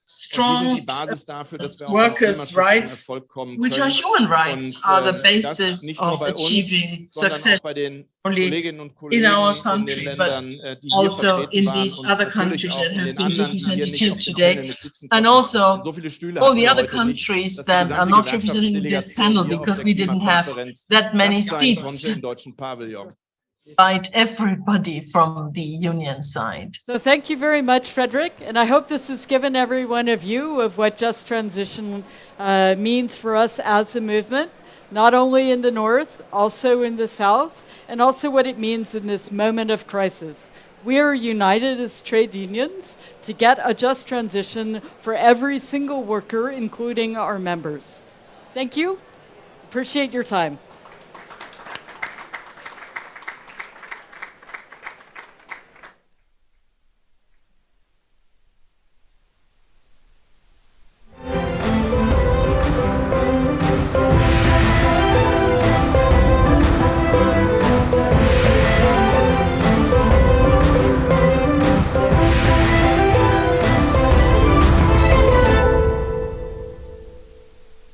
strong workers' rights, which are human rights, are the basis of achieving success, only in our country, but also in these other countries that have been represented today, and also all the other countries that are not represented in this panel, because we didn't have that many seats. Invite everybody from the union side. So thank you very much, Frederick, and I hope this has given every one of you of what just transition means for us as a movement, not only in the North, also in the South, and also what it means in this moment of crisis. We are united as trade unions to get a just transition for every single worker, including our members. Thank you. Appreciate your time.